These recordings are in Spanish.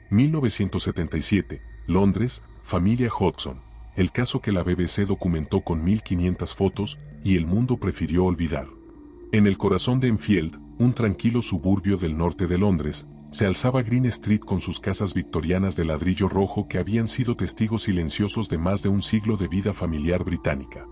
1977, Londres, familia Hodgson. El caso que la BBC documentó con 1500 fotos y el mundo prefirió olvidar. En el corazón de Enfield, un tranquilo suburbio del norte de Londres, se alzaba Green Street con sus casas victorianas de ladrillo rojo que habían sido testigos silenciosos de más de un siglo de vida familiar británica.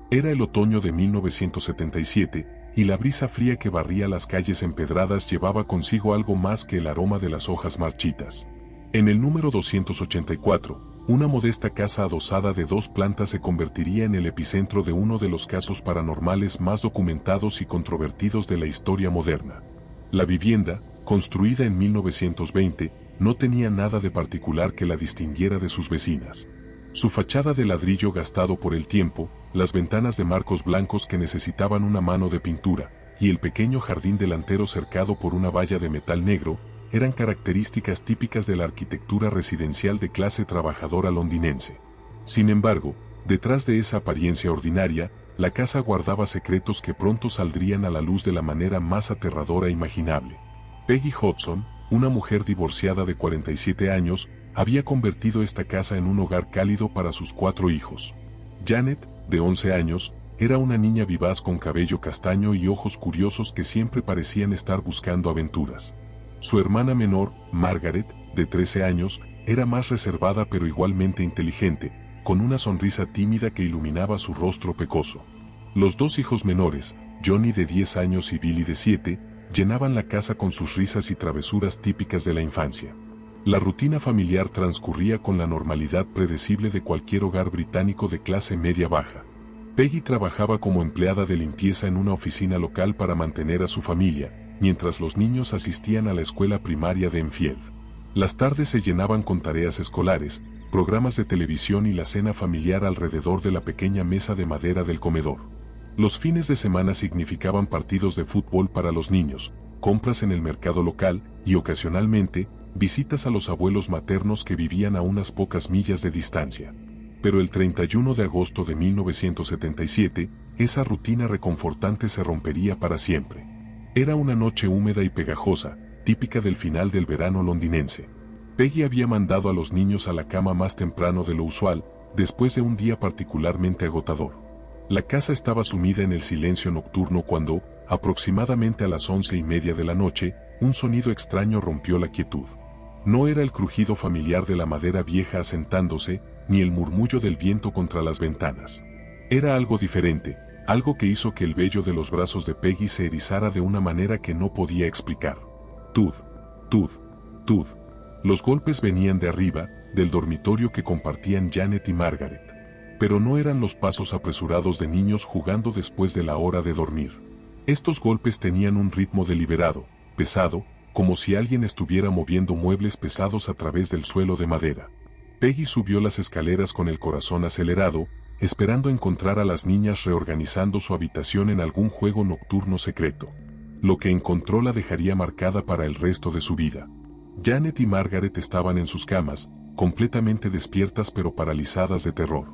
Era el otoño de 1977, y la brisa fría que barría las calles empedradas llevaba consigo algo más que el aroma de las hojas marchitas. En el número 284, una modesta casa adosada de 2 plantas se convertiría en el epicentro de uno de los casos paranormales más documentados y controvertidos de la historia moderna. La vivienda, construida en 1920, no tenía nada de particular que la distinguiera de sus vecinas. Su fachada de ladrillo gastado por el tiempo, las ventanas de marcos blancos que necesitaban una mano de pintura, y el pequeño jardín delantero cercado por una valla de metal negro, eran características típicas de la arquitectura residencial de clase trabajadora londinense. Sin embargo, detrás de esa apariencia ordinaria, la casa guardaba secretos que pronto saldrían a la luz de la manera más aterradora imaginable. Peggy Hodgson, una mujer divorciada de 47 años, había convertido esta casa en un hogar cálido para sus 4 hijos. Janet, de 11 años, era una niña vivaz con cabello castaño y ojos curiosos que siempre parecían estar buscando aventuras. Su hermana menor, Margaret, de 13 años, era más reservada pero igualmente inteligente, con una sonrisa tímida que iluminaba su rostro pecoso. Los 2 hijos menores, Johnny de 10 años y Billy de 7, llenaban la casa con sus risas y travesuras típicas de la infancia. La rutina familiar transcurría con la normalidad predecible de cualquier hogar británico de clase media-baja. Peggy trabajaba como empleada de limpieza en una oficina local para mantener a su familia, mientras los niños asistían a la escuela primaria de Enfield. Las tardes se llenaban con tareas escolares, programas de televisión y la cena familiar alrededor de la pequeña mesa de madera del comedor. Los fines de semana significaban partidos de fútbol para los niños, compras en el mercado local y, ocasionalmente, visitas a los abuelos maternos que vivían a unas pocas millas de distancia. Pero el 31 de agosto de 1977, esa rutina reconfortante se rompería para siempre. Era una noche húmeda y pegajosa, típica del final del verano londinense. Peggy había mandado a los niños a la cama más temprano de lo usual, después de un día particularmente agotador. La casa estaba sumida en el silencio nocturno cuando, aproximadamente a las 11:30 de la noche, un sonido extraño rompió la quietud. No era el crujido familiar de la madera vieja asentándose, ni el murmullo del viento contra las ventanas. Era algo diferente, algo que hizo que el vello de los brazos de Peggy se erizara de una manera que no podía explicar. Tud, tud, tud. Los golpes venían de arriba, del dormitorio que compartían Janet y Margaret. Pero no eran los pasos apresurados de niños jugando después de la hora de dormir. Estos golpes tenían un ritmo deliberado, pesado, como si alguien estuviera moviendo muebles pesados a través del suelo de madera. Peggy subió las escaleras con el corazón acelerado, esperando encontrar a las niñas reorganizando su habitación en algún juego nocturno secreto. Lo que encontró la dejaría marcada para el resto de su vida. Janet y Margaret estaban en sus camas, completamente despiertas pero paralizadas de terror.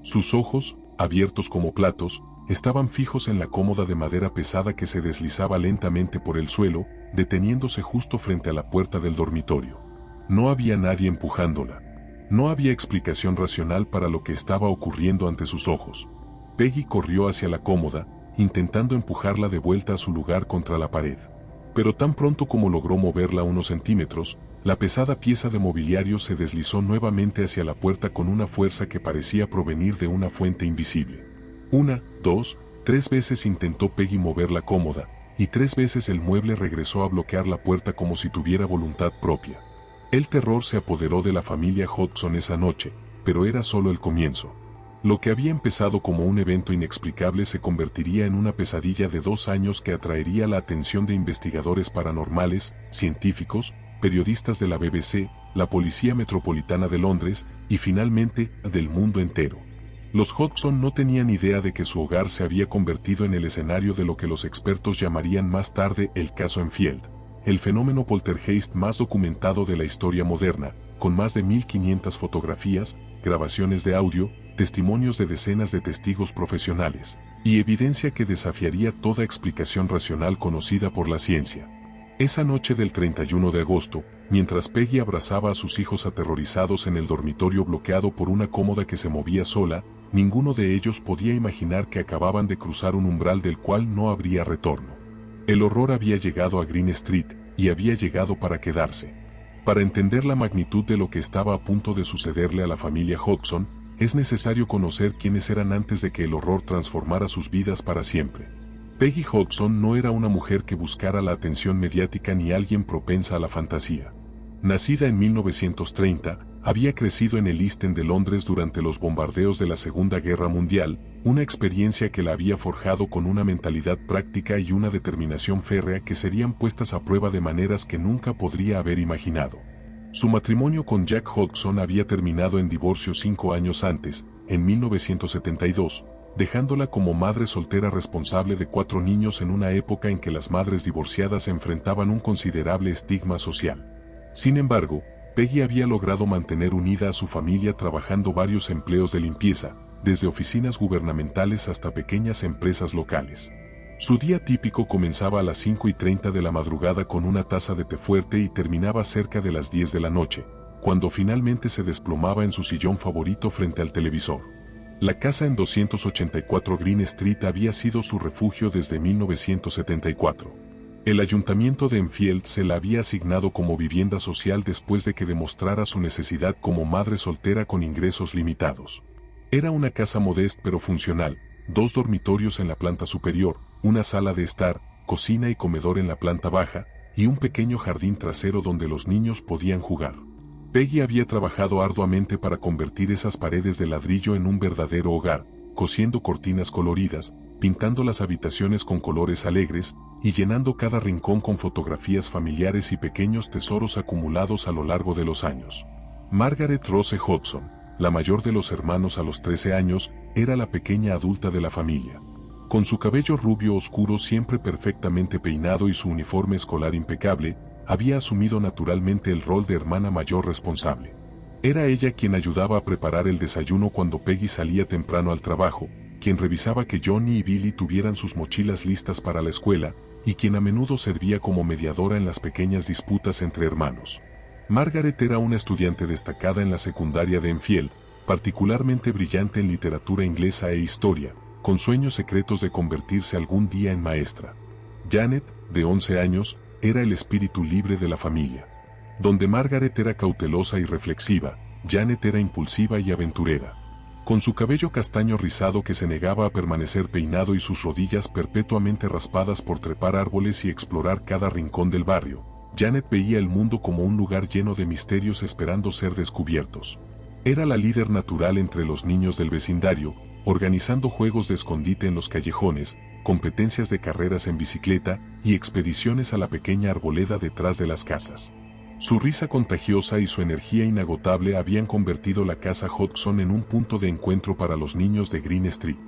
Sus ojos, abiertos como platos, estaban fijos en la cómoda de madera pesada que se deslizaba lentamente por el suelo, deteniéndose justo frente a la puerta del dormitorio. No había nadie empujándola. No había explicación racional para lo que estaba ocurriendo ante sus ojos. Peggy corrió hacia la cómoda, intentando empujarla de vuelta a su lugar contra la pared. Pero tan pronto como logró moverla unos centímetros, la pesada pieza de mobiliario se deslizó nuevamente hacia la puerta con una fuerza que parecía provenir de una fuente invisible. 1, 2, 3 veces intentó Peggy mover la cómoda, y 3 veces el mueble regresó a bloquear la puerta como si tuviera voluntad propia. El terror se apoderó de la familia Hodgson esa noche, pero era solo el comienzo. Lo que había empezado como un evento inexplicable se convertiría en una pesadilla de 2 años que atraería la atención de investigadores paranormales, científicos, periodistas de la BBC, la Policía Metropolitana de Londres y finalmente, del mundo entero. Los Hodgson no tenían idea de que su hogar se había convertido en el escenario de lo que los expertos llamarían más tarde el caso Enfield, el fenómeno poltergeist más documentado de la historia moderna, con más de 1500 fotografías, grabaciones de audio, testimonios de decenas de testigos profesionales, y evidencia que desafiaría toda explicación racional conocida por la ciencia. Esa noche del 31 de agosto, mientras Peggy abrazaba a sus hijos aterrorizados en el dormitorio bloqueado por una cómoda que se movía sola, ninguno de ellos podía imaginar que acababan de cruzar un umbral del cual no habría retorno. El horror había llegado a Green Street, y había llegado para quedarse. Para entender la magnitud de lo que estaba a punto de sucederle a la familia Hodgson, es necesario conocer quiénes eran antes de que el horror transformara sus vidas para siempre. Peggy Hodgson no era una mujer que buscara la atención mediática ni alguien propensa a la fantasía. Nacida en 1930, había crecido en el East End de Londres durante los bombardeos de la Segunda Guerra Mundial, una experiencia que la había forjado con una mentalidad práctica y una determinación férrea que serían puestas a prueba de maneras que nunca podría haber imaginado. Su matrimonio con Jack Hodgson había terminado en divorcio 5 años antes, en 1972, dejándola como madre soltera responsable de 4 niños en una época en que las madres divorciadas enfrentaban un considerable estigma social. Sin embargo, Peggy había logrado mantener unida a su familia trabajando varios empleos de limpieza, desde oficinas gubernamentales hasta pequeñas empresas locales. Su día típico comenzaba a las 5:30 de la madrugada con una taza de té fuerte y terminaba cerca de las 10 de la noche, cuando finalmente se desplomaba en su sillón favorito frente al televisor. La casa en 284 Green Street había sido su refugio desde 1974. El ayuntamiento de Enfield se la había asignado como vivienda social después de que demostrara su necesidad como madre soltera con ingresos limitados. Era una casa modesta pero funcional, 2 dormitorios en la planta superior, una sala de estar, cocina y comedor en la planta baja, y un pequeño jardín trasero donde los niños podían jugar. Peggy había trabajado arduamente para convertir esas paredes de ladrillo en un verdadero hogar, cosiendo cortinas coloridas, pintando las habitaciones con colores alegres, y llenando cada rincón con fotografías familiares y pequeños tesoros acumulados a lo largo de los años. Margaret Rose Hodgson, la mayor de los hermanos a los 13 años, era la pequeña adulta de la familia. Con su cabello rubio oscuro siempre perfectamente peinado y su uniforme escolar impecable, había asumido naturalmente el rol de hermana mayor responsable. Era ella quien ayudaba a preparar el desayuno cuando Peggy salía temprano al trabajo, quien revisaba que Johnny y Billy tuvieran sus mochilas listas para la escuela, y quien a menudo servía como mediadora en las pequeñas disputas entre hermanos. Margaret era una estudiante destacada en la secundaria de Enfield, particularmente brillante en literatura inglesa e historia, con sueños secretos de convertirse algún día en maestra. Janet, de 11 años, era el espíritu libre de la familia. Donde Margaret era cautelosa y reflexiva, Janet era impulsiva y aventurera. Con su cabello castaño rizado que se negaba a permanecer peinado y sus rodillas perpetuamente raspadas por trepar árboles y explorar cada rincón del barrio, Janet veía el mundo como un lugar lleno de misterios esperando ser descubiertos. Era la líder natural entre los niños del vecindario, organizando juegos de escondite en los callejones, competencias de carreras en bicicleta y expediciones a la pequeña arboleda detrás de las casas. Su risa contagiosa y su energía inagotable habían convertido la casa Hodgson en un punto de encuentro para los niños de Green Street.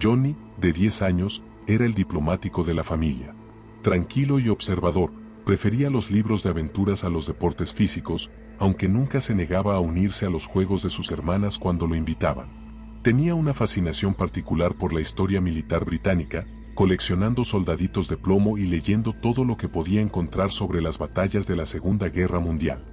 Johnny, de 10 años, era el diplomático de la familia. Tranquilo y observador, prefería los libros de aventuras a los deportes físicos, aunque nunca se negaba a unirse a los juegos de sus hermanas cuando lo invitaban. Tenía una fascinación particular por la historia militar británica, coleccionando soldaditos de plomo y leyendo todo lo que podía encontrar sobre las batallas de la Segunda Guerra Mundial.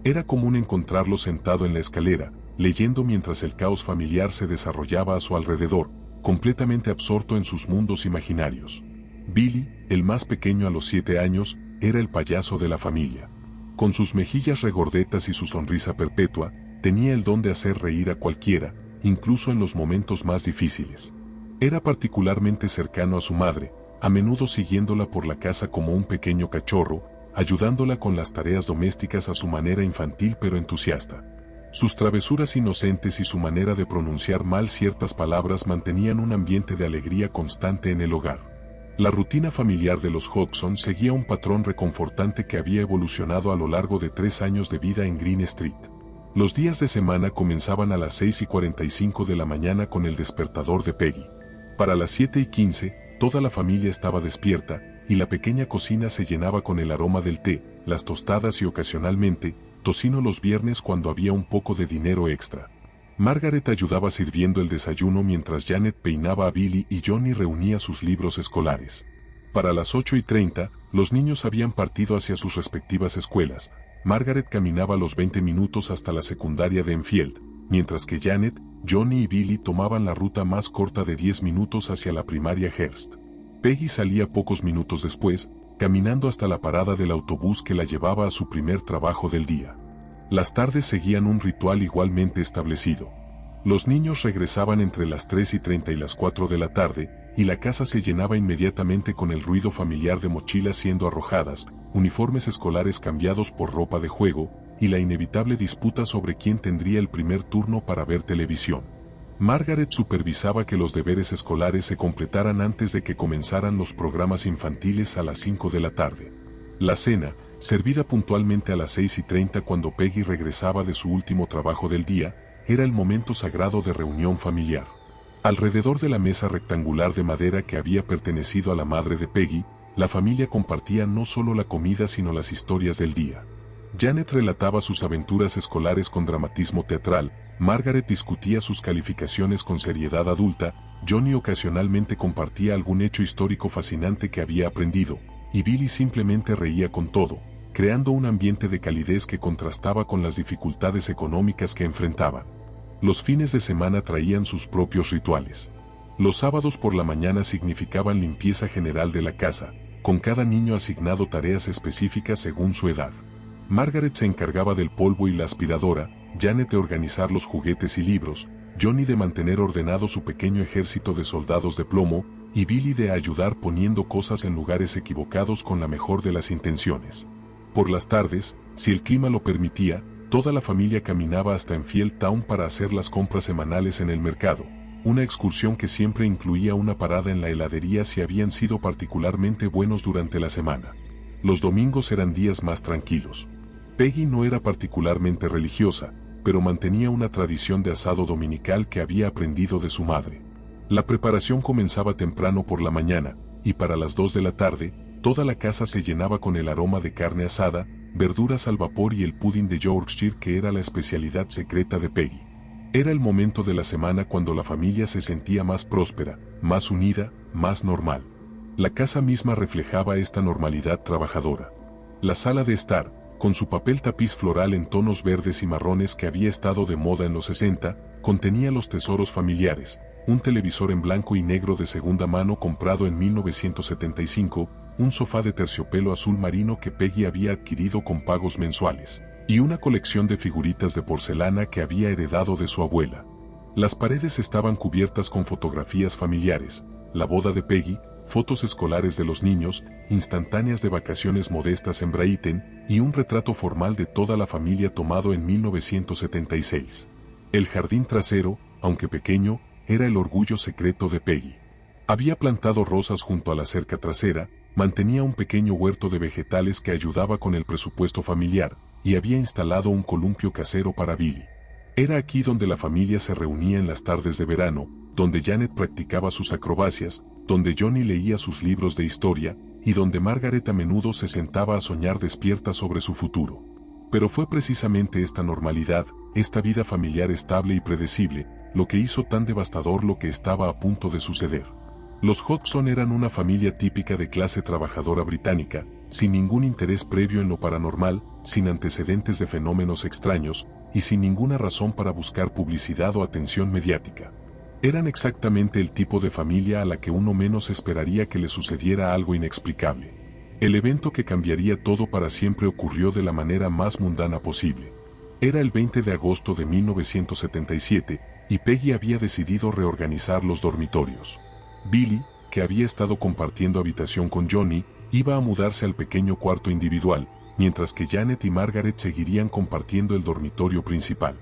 Era común encontrarlo sentado en la escalera, leyendo mientras el caos familiar se desarrollaba a su alrededor, completamente absorto en sus mundos imaginarios. Billy, el más pequeño a los 7 años, era el payaso de la familia. Con sus mejillas regordetas y su sonrisa perpetua, tenía el don de hacer reír a cualquiera, incluso en los momentos más difíciles. Era particularmente cercano a su madre, a menudo siguiéndola por la casa como un pequeño cachorro, ayudándola con las tareas domésticas a su manera infantil pero entusiasta. Sus travesuras inocentes y su manera de pronunciar mal ciertas palabras mantenían un ambiente de alegría constante en el hogar. La rutina familiar de los Hodgson seguía un patrón reconfortante que había evolucionado a lo largo de 3 años de vida en Green Street. Los días de semana comenzaban a las 6:45 de la mañana con el despertador de Peggy. Para las 7:15, toda la familia estaba despierta, y la pequeña cocina se llenaba con el aroma del té, las tostadas y ocasionalmente, tocino los viernes cuando había un poco de dinero extra. Margaret ayudaba sirviendo el desayuno mientras Janet peinaba a Billy y Johnny reunía sus libros escolares. Para las 8:30, los niños habían partido hacia sus respectivas escuelas. Margaret caminaba los 20 minutos hasta la secundaria de Enfield, mientras que Janet, Johnny y Billy tomaban la ruta más corta de 10 minutos hacia la primaria Hearst. Peggy salía pocos minutos después, caminando hasta la parada del autobús que la llevaba a su primer trabajo del día. Las tardes seguían un ritual igualmente establecido. Los niños regresaban entre las 3:30 y las 4 de la tarde, y la casa se llenaba inmediatamente con el ruido familiar de mochilas siendo arrojadas, uniformes escolares cambiados por ropa de juego, y la inevitable disputa sobre quién tendría el primer turno para ver televisión. Margaret supervisaba que los deberes escolares se completaran antes de que comenzaran los programas infantiles a las 5 de la tarde. La cena, servida puntualmente a las 6:30 cuando Peggy regresaba de su último trabajo del día, era el momento sagrado de reunión familiar. Alrededor de la mesa rectangular de madera que había pertenecido a la madre de Peggy, la familia compartía no solo la comida sino las historias del día. Janet relataba sus aventuras escolares con dramatismo teatral, Margaret discutía sus calificaciones con seriedad adulta, Johnny ocasionalmente compartía algún hecho histórico fascinante que había aprendido, y Billy simplemente reía con todo, creando un ambiente de calidez que contrastaba con las dificultades económicas que enfrentaban. Los fines de semana traían sus propios rituales. Los sábados por la mañana significaban limpieza general de la casa, con cada niño asignado tareas específicas según su edad. Margaret se encargaba del polvo y la aspiradora, Janet de organizar los juguetes y libros, Johnny de mantener ordenado su pequeño ejército de soldados de plomo, y Billy de ayudar poniendo cosas en lugares equivocados con la mejor de las intenciones. Por las tardes, si el clima lo permitía, toda la familia caminaba hasta Enfield Town para hacer las compras semanales en el mercado, una excursión que siempre incluía una parada en la heladería si habían sido particularmente buenos durante la semana. Los domingos eran días más tranquilos. Peggy no era particularmente religiosa, pero mantenía una tradición de asado dominical que había aprendido de su madre. La preparación comenzaba temprano por la mañana, y para las 2 de la tarde, toda la casa se llenaba con el aroma de carne asada, verduras al vapor y el pudding de Yorkshire que era la especialidad secreta de Peggy. Era el momento de la semana cuando la familia se sentía más próspera, más unida, más normal. La casa misma reflejaba esta normalidad trabajadora. La sala de estar, con su papel tapiz floral en tonos verdes y marrones que había estado de moda en los 60, contenía los tesoros familiares, un televisor en blanco y negro de segunda mano comprado en 1975, un sofá de terciopelo azul marino que Peggy había adquirido con pagos mensuales, y una colección de figuritas de porcelana que había heredado de su abuela. Las paredes estaban cubiertas con fotografías familiares, la boda de Peggy, fotos escolares de los niños, instantáneas de vacaciones modestas en Brighton, y un retrato formal de toda la familia tomado en 1976. El jardín trasero, aunque pequeño, era el orgullo secreto de Peggy. Había plantado rosas junto a la cerca trasera, mantenía un pequeño huerto de vegetales que ayudaba con el presupuesto familiar, y había instalado un columpio casero para Billy. Era aquí donde la familia se reunía en las tardes de verano, donde Janet practicaba sus acrobacias, donde Johnny leía sus libros de historia, y donde Margaret a menudo se sentaba a soñar despierta sobre su futuro. Pero fue precisamente esta normalidad, esta vida familiar estable y predecible, lo que hizo tan devastador lo que estaba a punto de suceder. Los Hodgson eran una familia típica de clase trabajadora británica, sin ningún interés previo en lo paranormal, sin antecedentes de fenómenos extraños, y sin ninguna razón para buscar publicidad o atención mediática. Eran exactamente el tipo de familia a la que uno menos esperaría que le sucediera algo inexplicable. El evento que cambiaría todo para siempre ocurrió de la manera más mundana posible. Era el 20 de agosto de 1977, y Peggy había decidido reorganizar los dormitorios. Billy, que había estado compartiendo habitación con Johnny, iba a mudarse al pequeño cuarto individual, mientras que Janet y Margaret seguirían compartiendo el dormitorio principal.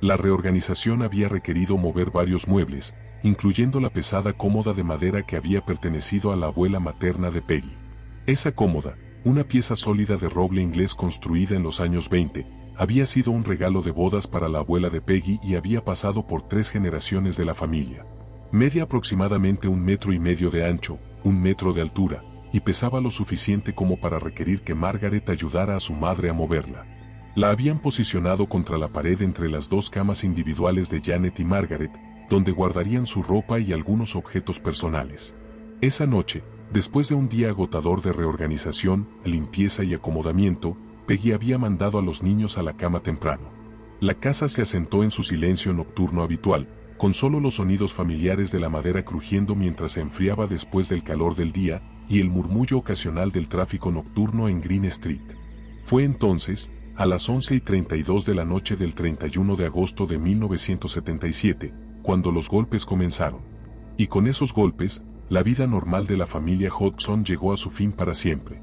La reorganización había requerido mover varios muebles, incluyendo la pesada cómoda de madera que había pertenecido a la abuela materna de Peggy. Esa cómoda, una pieza sólida de roble inglés construida en los años 20, había sido un regalo de bodas para la abuela de Peggy y había pasado por 3 generaciones de la familia. Medía aproximadamente 1,5 metros de ancho, 1 metro de altura, y pesaba lo suficiente como para requerir que Margaret ayudara a su madre a moverla. La habían posicionado contra la pared entre las 2 camas individuales de Janet y Margaret, donde guardarían su ropa y algunos objetos personales. Esa noche, Después de un día agotador de reorganización, limpieza y acomodamiento, Peggy había mandado a los niños a la cama temprano. La casa se asentó en su silencio nocturno habitual, con solo los sonidos familiares de la madera crujiendo mientras se enfriaba después del calor del día y el murmullo ocasional del tráfico nocturno en Green Street. Fue entonces, a las 11:32 de la noche del 31 de agosto de 1977, cuando los golpes comenzaron. Y con esos golpes, la vida normal de la familia Hodgson llegó a su fin para siempre.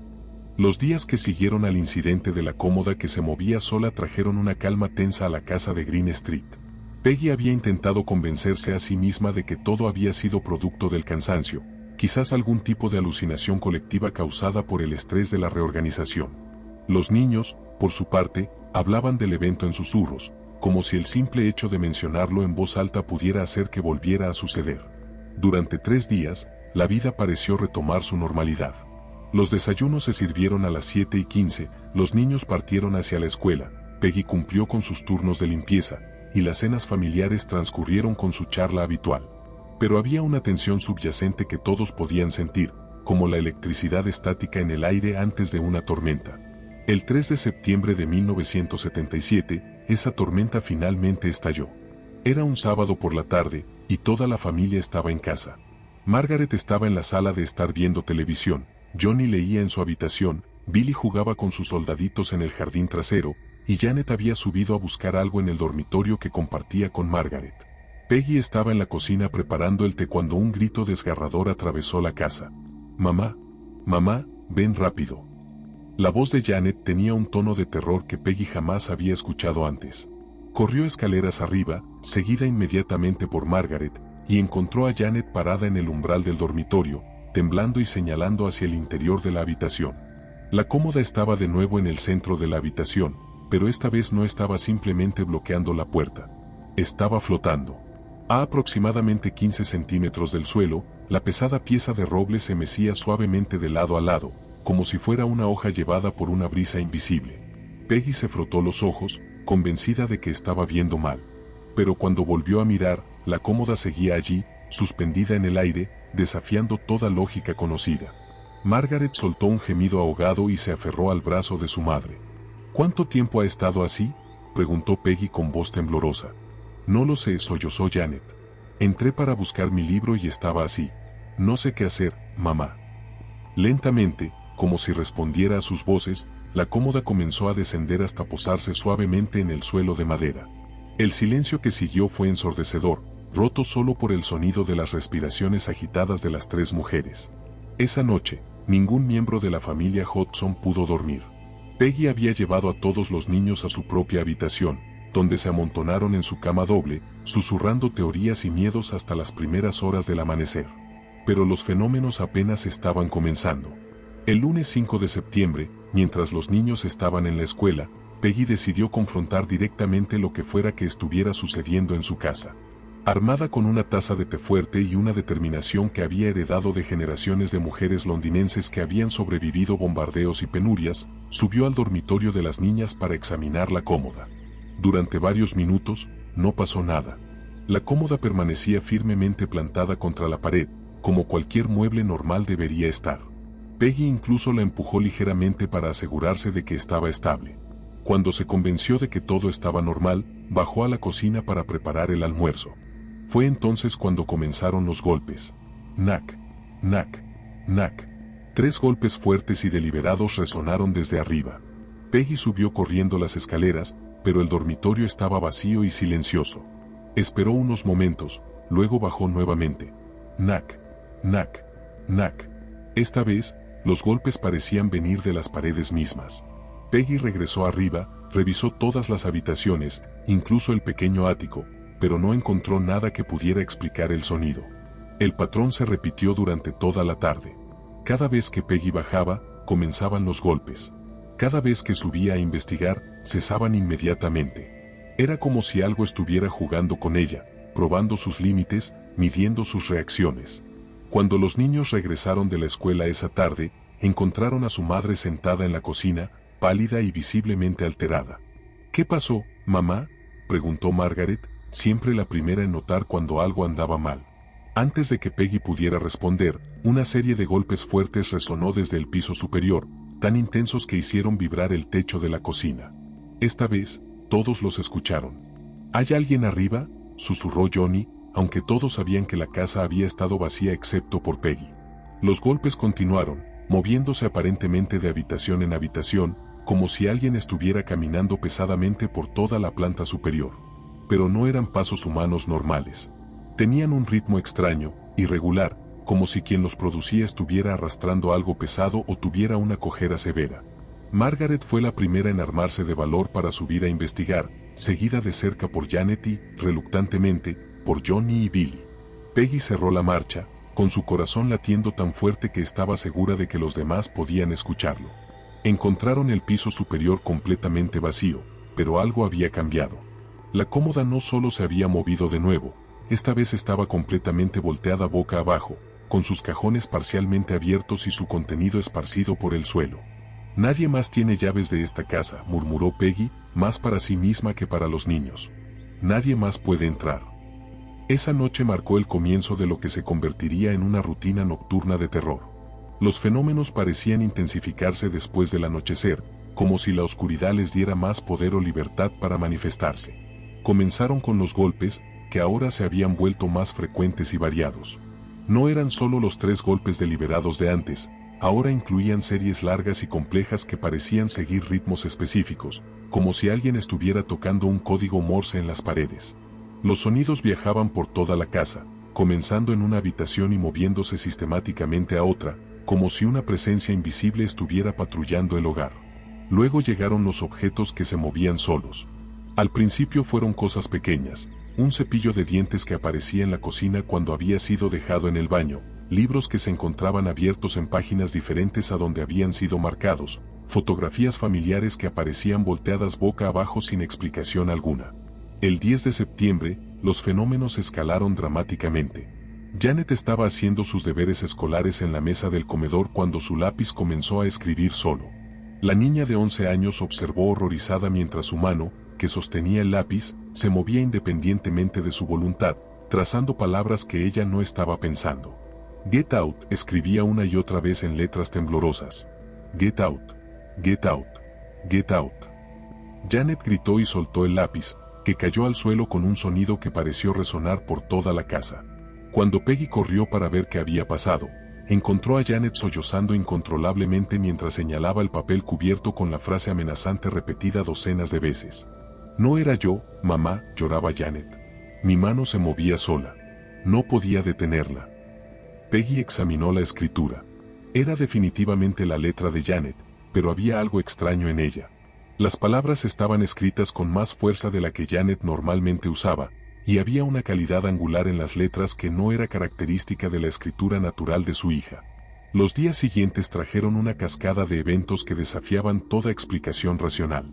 Los días que siguieron al incidente de la cómoda que se movía sola trajeron una calma tensa a la casa de Green Street. Peggy había intentado convencerse a sí misma de que todo había sido producto del cansancio, quizás algún tipo de alucinación colectiva causada por el estrés de la reorganización. Los niños, por su parte, hablaban del evento en susurros, como si el simple hecho de mencionarlo en voz alta pudiera hacer que volviera a suceder. Durante 3 días, la vida pareció retomar su normalidad. Los desayunos se sirvieron a las 7:15, los niños partieron hacia la escuela, Peggy cumplió con sus turnos de limpieza, y las cenas familiares transcurrieron con su charla habitual. Pero había una tensión subyacente que todos podían sentir, como la electricidad estática en el aire antes de una tormenta. El 3 de septiembre de 1977, esa tormenta finalmente estalló. Era un sábado por la tarde, y toda la familia estaba en casa. Margaret estaba en la sala de estar viendo televisión, Johnny leía en su habitación, Billy jugaba con sus soldaditos en el jardín trasero, y Janet había subido a buscar algo en el dormitorio que compartía con Margaret. Peggy estaba en la cocina preparando el té cuando un grito desgarrador atravesó la casa. «Mamá, mamá, ven rápido». La voz de Janet tenía un tono de terror que Peggy jamás había escuchado antes. Corrió escaleras arriba, seguida inmediatamente por Margaret, y encontró a Janet parada en el umbral del dormitorio, temblando y señalando hacia el interior de la habitación. La cómoda estaba de nuevo en el centro de la habitación, pero esta vez no estaba simplemente bloqueando la puerta. Estaba flotando. A aproximadamente 15 centímetros del suelo, la pesada pieza de roble se mecía suavemente de lado a lado, como si fuera una hoja llevada por una brisa invisible. Peggy se frotó los ojos, convencida de que estaba viendo mal. Pero cuando volvió a mirar, la cómoda seguía allí, suspendida en el aire, desafiando toda lógica conocida. Margaret soltó un gemido ahogado y se aferró al brazo de su madre. «¿Cuánto tiempo ha estado así?», preguntó Peggy con voz temblorosa. «No lo sé», sollozó Janet. «Entré para buscar mi libro y estaba así. No sé qué hacer, mamá». Lentamente, como si respondiera a sus voces, la cómoda comenzó a descender hasta posarse suavemente en el suelo de madera. El silencio que siguió fue ensordecedor, roto solo por el sonido de las respiraciones agitadas de las 3 mujeres. Esa noche, ningún miembro de la familia Hodgson pudo dormir. Peggy había llevado a todos los niños a su propia habitación, donde se amontonaron en su cama doble, susurrando teorías y miedos hasta las primeras horas del amanecer. Pero los fenómenos apenas estaban comenzando. El lunes 5 de septiembre, mientras los niños estaban en la escuela, Peggy decidió confrontar directamente lo que fuera que estuviera sucediendo en su casa. Armada con una taza de té fuerte y una determinación que había heredado de generaciones de mujeres londinenses que habían sobrevivido bombardeos y penurias, subió al dormitorio de las niñas para examinar la cómoda. Durante varios minutos, no pasó nada. La cómoda permanecía firmemente plantada contra la pared, como cualquier mueble normal debería estar. Peggy incluso la empujó ligeramente para asegurarse de que estaba estable. Cuando se convenció de que todo estaba normal, bajó a la cocina para preparar el almuerzo. Fue entonces cuando comenzaron los golpes. Knack, knack, knack. 3 golpes fuertes y deliberados resonaron desde arriba. Peggy subió corriendo las escaleras, pero el dormitorio estaba vacío y silencioso. Esperó unos momentos, luego bajó nuevamente. Knack, knack, knack. Esta vez, los golpes parecían venir de las paredes mismas. Peggy regresó arriba, revisó todas las habitaciones, incluso el pequeño ático, pero no encontró nada que pudiera explicar el sonido. El patrón se repitió durante toda la tarde. Cada vez que Peggy bajaba, comenzaban los golpes. Cada vez que subía a investigar, cesaban inmediatamente. Era como si algo estuviera jugando con ella, probando sus límites, midiendo sus reacciones. Cuando los niños regresaron de la escuela esa tarde, encontraron a su madre sentada en la cocina, pálida y visiblemente alterada. «¿Qué pasó, mamá?», preguntó Margaret, siempre la primera en notar cuando algo andaba mal. Antes de que Peggy pudiera responder, una serie de golpes fuertes resonó desde el piso superior, tan intensos que hicieron vibrar el techo de la cocina. Esta vez, todos los escucharon. ¿Hay alguien arriba?, susurró Johnny, aunque todos sabían que la casa había estado vacía excepto por Peggy. Los golpes continuaron, moviéndose aparentemente de habitación en habitación, como si alguien estuviera caminando pesadamente por toda la planta superior. Pero no eran pasos humanos normales. Tenían un ritmo extraño, irregular, como si quien los producía estuviera arrastrando algo pesado o tuviera una cojera severa. Margaret fue la primera en armarse de valor para subir a investigar, seguida de cerca por Janet y, reluctantemente, por Johnny y Billy. Peggy cerró la marcha, con su corazón latiendo tan fuerte que estaba segura de que los demás podían escucharlo. Encontraron el piso superior completamente vacío, pero algo había cambiado. La cómoda no solo se había movido de nuevo, esta vez estaba completamente volteada boca abajo, con sus cajones parcialmente abiertos y su contenido esparcido por el suelo. «Nadie más tiene llaves de esta casa», murmuró Peggy, más para sí misma que para los niños. «Nadie más puede entrar». Esa noche marcó el comienzo de lo que se convertiría en una rutina nocturna de terror. Los fenómenos parecían intensificarse después del anochecer, como si la oscuridad les diera más poder o libertad para manifestarse. Comenzaron con los golpes, que ahora se habían vuelto más frecuentes y variados. No eran solo los 3 golpes deliberados de antes, ahora incluían series largas y complejas que parecían seguir ritmos específicos, como si alguien estuviera tocando un código Morse en las paredes. Los sonidos viajaban por toda la casa, comenzando en una habitación y moviéndose sistemáticamente a otra, como si una presencia invisible estuviera patrullando el hogar. Luego llegaron los objetos que se movían solos. Al principio fueron cosas pequeñas, un cepillo de dientes que aparecía en la cocina cuando había sido dejado en el baño, libros que se encontraban abiertos en páginas diferentes a donde habían sido marcados, fotografías familiares que aparecían volteadas boca abajo sin explicación alguna. El 10 de septiembre, los fenómenos escalaron dramáticamente. Janet estaba haciendo sus deberes escolares en la mesa del comedor cuando su lápiz comenzó a escribir solo. La niña de 11 años observó horrorizada mientras su mano, que sostenía el lápiz, se movía independientemente de su voluntad, trazando palabras que ella no estaba pensando. «Get out», escribía una y otra vez en letras temblorosas. «Get out, get out, get out». Janet gritó y soltó el lápiz, que cayó al suelo con un sonido que pareció resonar por toda la casa. Cuando Peggy corrió para ver qué había pasado, encontró a Janet sollozando incontrolablemente mientras señalaba el papel cubierto con la frase amenazante repetida docenas de veces. «No era yo, mamá», lloraba Janet. «Mi mano se movía sola. No podía detenerla». Peggy examinó la escritura. Era definitivamente la letra de Janet, pero había algo extraño en ella. Las palabras estaban escritas con más fuerza de la que Janet normalmente usaba, y había una calidad angular en las letras que no era característica de la escritura natural de su hija. Los días siguientes trajeron una cascada de eventos que desafiaban toda explicación racional.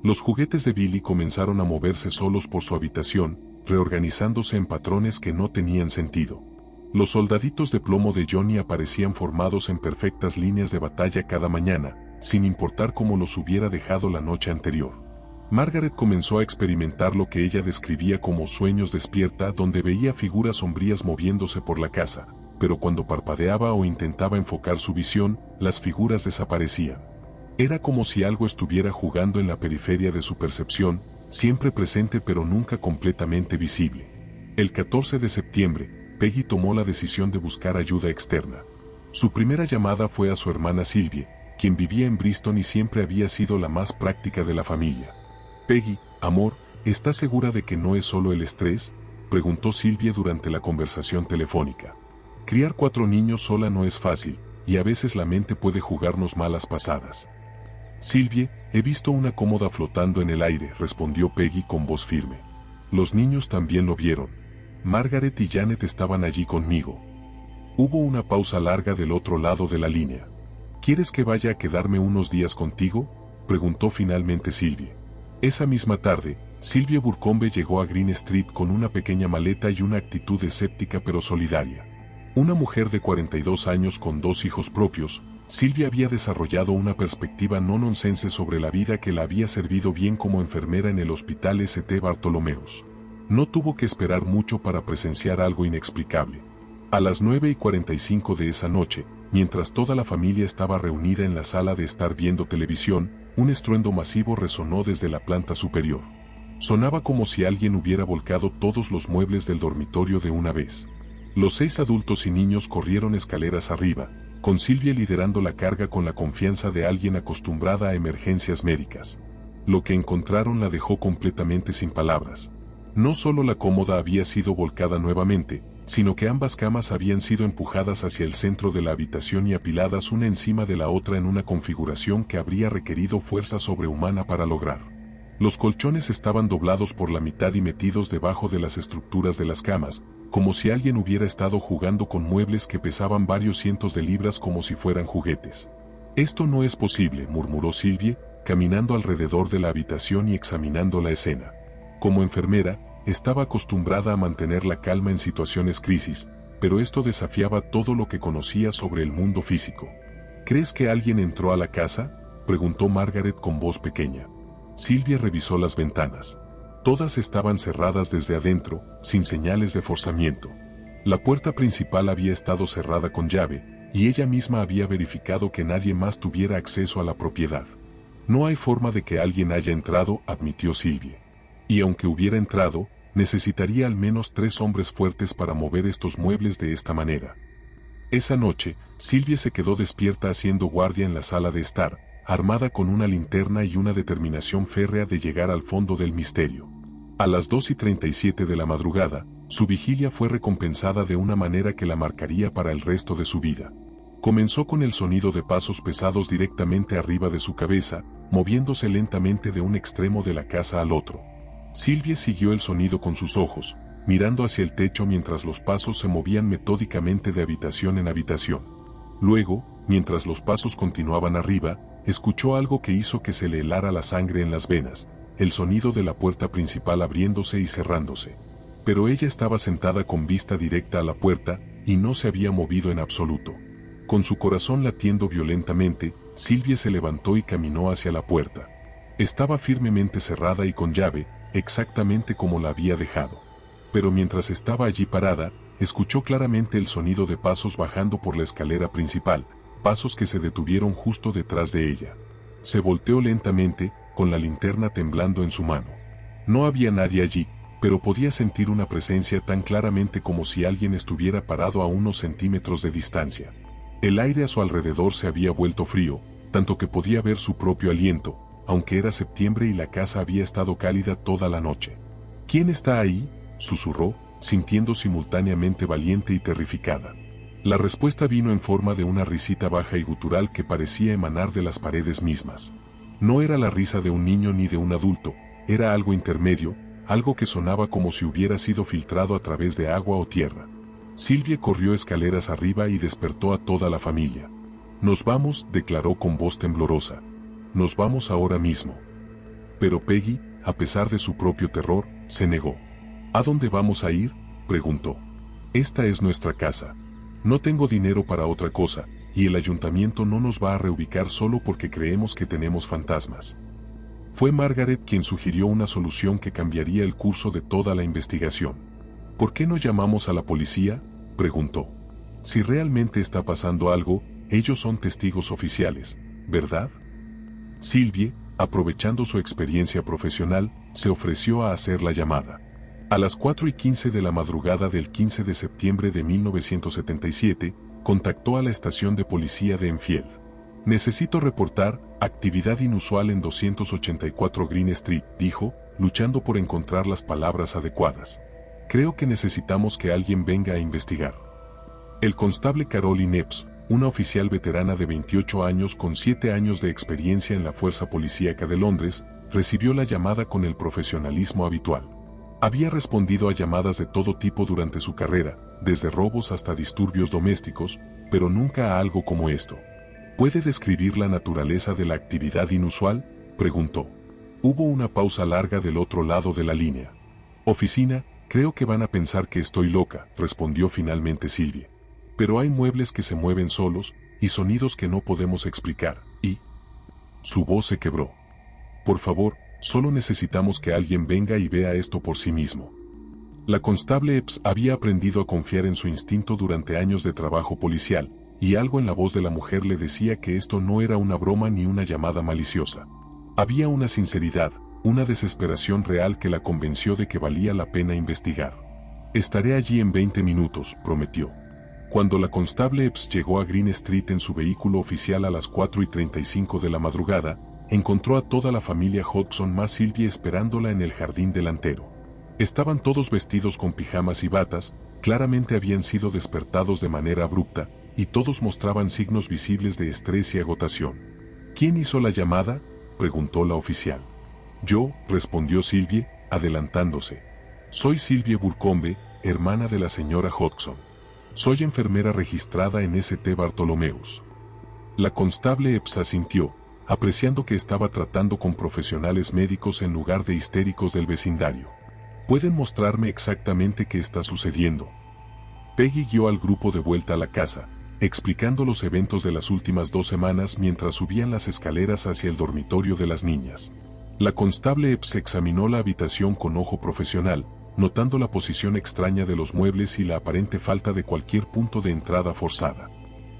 Los juguetes de Billy comenzaron a moverse solos por su habitación, reorganizándose en patrones que no tenían sentido. Los soldaditos de plomo de Johnny aparecían formados en perfectas líneas de batalla cada mañana, sin importar cómo los hubiera dejado la noche anterior. Margaret comenzó a experimentar lo que ella describía como sueños despierta, donde veía figuras sombrías moviéndose por la casa, pero cuando parpadeaba o intentaba enfocar su visión, las figuras desaparecían. Era como si algo estuviera jugando en la periferia de su percepción, siempre presente pero nunca completamente visible. El 14 de septiembre, Peggy tomó la decisión de buscar ayuda externa. Su primera llamada fue a su hermana Sylvie, quien vivía en Bristol y siempre había sido la más práctica de la familia. «Peggy, amor, ¿estás segura de que no es solo el estrés?», preguntó Sylvie durante la conversación telefónica. «Criar 4 niños sola no es fácil, y a veces la mente puede jugarnos malas pasadas». «Sylvie, he visto una cómoda flotando en el aire», respondió Peggy con voz firme. «Los niños también lo vieron. Margaret y Janet estaban allí conmigo». Hubo una pausa larga del otro lado de la línea. «¿Quieres que vaya a quedarme unos días contigo?», preguntó finalmente Sylvie. Esa misma tarde, Sylvie Burcombe llegó a Green Street con una pequeña maleta y una actitud escéptica pero solidaria. Una mujer de 42 años con 2 hijos propios, Sylvie había desarrollado una perspectiva no nonsense sobre la vida que la había servido bien como enfermera en el Hospital St. Bartholomeus. No tuvo que esperar mucho para presenciar algo inexplicable. A las 9:45 de esa noche, mientras toda la familia estaba reunida en la sala de estar viendo televisión, un estruendo masivo resonó desde la planta superior. Sonaba como si alguien hubiera volcado todos los muebles del dormitorio de una vez. Los 6 adultos y niños corrieron escaleras arriba, con Silvia liderando la carga con la confianza de alguien acostumbrada a emergencias médicas. Lo que encontraron la dejó completamente sin palabras. No solo la cómoda había sido volcada nuevamente, sino que ambas camas habían sido empujadas hacia el centro de la habitación y apiladas una encima de la otra en una configuración que habría requerido fuerza sobrehumana para lograr. Los colchones estaban doblados por la mitad y metidos debajo de las estructuras de las camas, como si alguien hubiera estado jugando con muebles que pesaban varios cientos de libras como si fueran juguetes. «Esto no es posible», murmuró Sylvie, caminando alrededor de la habitación y examinando la escena. Como enfermera, estaba acostumbrada a mantener la calma en situaciones crisis, pero esto desafiaba todo lo que conocía sobre el mundo físico. «¿Crees que alguien entró a la casa?», preguntó Margaret con voz pequeña. Sylvie revisó las ventanas. Todas estaban cerradas desde adentro, sin señales de forzamiento. La puerta principal había estado cerrada con llave, y ella misma había verificado que nadie más tuviera acceso a la propiedad. «No hay forma de que alguien haya entrado», admitió Sylvie. «Y aunque hubiera entrado, necesitaría al menos 3 hombres fuertes para mover estos muebles de esta manera». Esa noche, Sylvie se quedó despierta haciendo guardia en la sala de estar, armada con una linterna y una determinación férrea de llegar al fondo del misterio. A las 2:37 de la madrugada, su vigilia fue recompensada de una manera que la marcaría para el resto de su vida. Comenzó con el sonido de pasos pesados directamente arriba de su cabeza, moviéndose lentamente de un extremo de la casa al otro. Sylvie siguió el sonido con sus ojos, mirando hacia el techo mientras los pasos se movían metódicamente de habitación en habitación. Luego, mientras los pasos continuaban arriba, escuchó algo que hizo que se le helara la sangre en las venas, el sonido de la puerta principal abriéndose y cerrándose. Pero ella estaba sentada con vista directa a la puerta, y no se había movido en absoluto. Con su corazón latiendo violentamente, Sylvie se levantó y caminó hacia la puerta. Estaba firmemente cerrada y con llave, exactamente como la había dejado. Pero mientras estaba allí parada, escuchó claramente el sonido de pasos bajando por la escalera principal, pasos que se detuvieron justo detrás de ella. Se volteó lentamente, con la linterna temblando en su mano. No había nadie allí, pero podía sentir una presencia tan claramente como si alguien estuviera parado a unos centímetros de distancia. El aire a su alrededor se había vuelto frío, tanto que podía ver su propio aliento, aunque era septiembre y la casa había estado cálida toda la noche. «¿Quién está ahí?», susurró, sintiendo simultáneamente valiente y terrificada. La respuesta vino en forma de una risita baja y gutural que parecía emanar de las paredes mismas. No era la risa de un niño ni de un adulto, era algo intermedio, algo que sonaba como si hubiera sido filtrado a través de agua o tierra. Sylvie corrió escaleras arriba y despertó a toda la familia. «Nos vamos», declaró con voz temblorosa. «Nos vamos ahora mismo». Pero Peggy, a pesar de su propio terror, se negó. «¿A dónde vamos a ir?», preguntó. «Esta es nuestra casa. No tengo dinero para otra cosa, y el ayuntamiento no nos va a reubicar solo porque creemos que tenemos fantasmas». Fue Margaret quien sugirió una solución que cambiaría el curso de toda la investigación. «¿Por qué no llamamos a la policía?», preguntó. «Si realmente está pasando algo, ellos son testigos oficiales, ¿verdad?». Sylvie, aprovechando su experiencia profesional, se ofreció a hacer la llamada. A las 4:15 de la madrugada del 15 de septiembre de 1977, contactó a la estación de policía de Enfield. «Necesito reportar actividad inusual en 284 Green Street», dijo, luchando por encontrar las palabras adecuadas. «Creo que necesitamos que alguien venga a investigar». El constable Caroline Epps, una oficial veterana de 28 años con 7 años de experiencia en la Fuerza Policíaca de Londres, recibió la llamada con el profesionalismo habitual. Había respondido a llamadas de todo tipo durante su carrera, desde robos hasta disturbios domésticos, pero nunca a algo como esto. «¿Puede describir la naturaleza de la actividad inusual?», preguntó. Hubo una pausa larga del otro lado de la línea. «Oficina, creo que van a pensar que estoy loca», respondió finalmente Sylvie. «Pero hay muebles que se mueven solos, y sonidos que no podemos explicar, y...». Su voz se quebró. «Por favor, solo necesitamos que alguien venga y vea esto por sí mismo». La constable Epps había aprendido a confiar en su instinto durante años de trabajo policial, y algo en la voz de la mujer le decía que esto no era una broma ni una llamada maliciosa. Había una sinceridad, una desesperación real que la convenció de que valía la pena investigar. «Estaré allí en 20 minutos», prometió. Cuando la constable Epps llegó a Green Street en su vehículo oficial a las 4:35 de la madrugada, encontró a toda la familia Hodgson más Sylvie esperándola en el jardín delantero. Estaban todos vestidos con pijamas y batas, claramente habían sido despertados de manera abrupta, y todos mostraban signos visibles de estrés y agotación. «¿Quién hizo la llamada?», preguntó la oficial. «Yo», respondió Sylvie, adelantándose. «Soy Sylvie Burcombe, hermana de la señora Hodgson. Soy enfermera registrada en St. Bartholomeus». La constable Epps asintió, apreciando que estaba tratando con profesionales médicos en lugar de histéricos del vecindario. «¿Pueden mostrarme exactamente qué está sucediendo?». Peggy guió al grupo de vuelta a la casa, explicando los eventos de las últimas 2 semanas mientras subían las escaleras hacia el dormitorio de las niñas. La constable Epps examinó la habitación con ojo profesional, notando la posición extraña de los muebles y la aparente falta de cualquier punto de entrada forzada.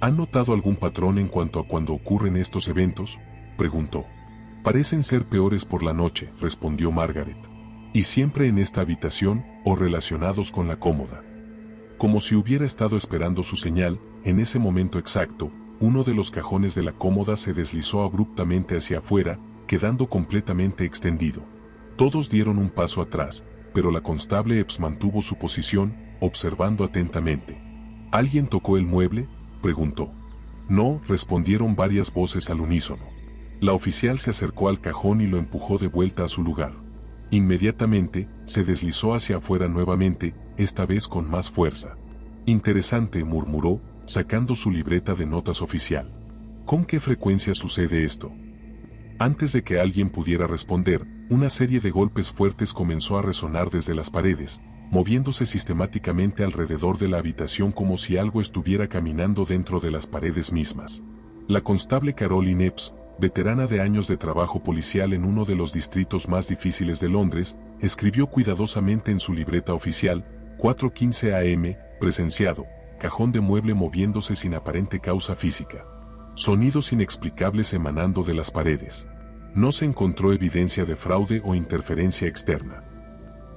«¿Han notado algún patrón en cuanto a cuando ocurren estos eventos?», preguntó. «Parecen ser peores por la noche», respondió Margaret. «Y siempre en esta habitación, o relacionados con la cómoda». Como si hubiera estado esperando su señal, en ese momento exacto, uno de los cajones de la cómoda se deslizó abruptamente hacia afuera, quedando completamente extendido. Todos dieron un paso atrás, pero la constable Epps mantuvo su posición, observando atentamente. «¿Alguien tocó el mueble?», preguntó. «No», respondieron varias voces al unísono. La oficial se acercó al cajón y lo empujó de vuelta a su lugar. Inmediatamente, se deslizó hacia afuera nuevamente, esta vez con más fuerza. «Interesante», murmuró, sacando su libreta de notas oficial. «¿Con qué frecuencia sucede esto?». Antes de que alguien pudiera responder, una serie de golpes fuertes comenzó a resonar desde las paredes, moviéndose sistemáticamente alrededor de la habitación como si algo estuviera caminando dentro de las paredes mismas. La constable Caroline Epps, veterana de años de trabajo policial en uno de los distritos más difíciles de Londres, escribió cuidadosamente en su libreta oficial, 4:15 am, presenciado, cajón de mueble moviéndose sin aparente causa física. Sonidos inexplicables emanando de las paredes. No se encontró evidencia de fraude o interferencia externa.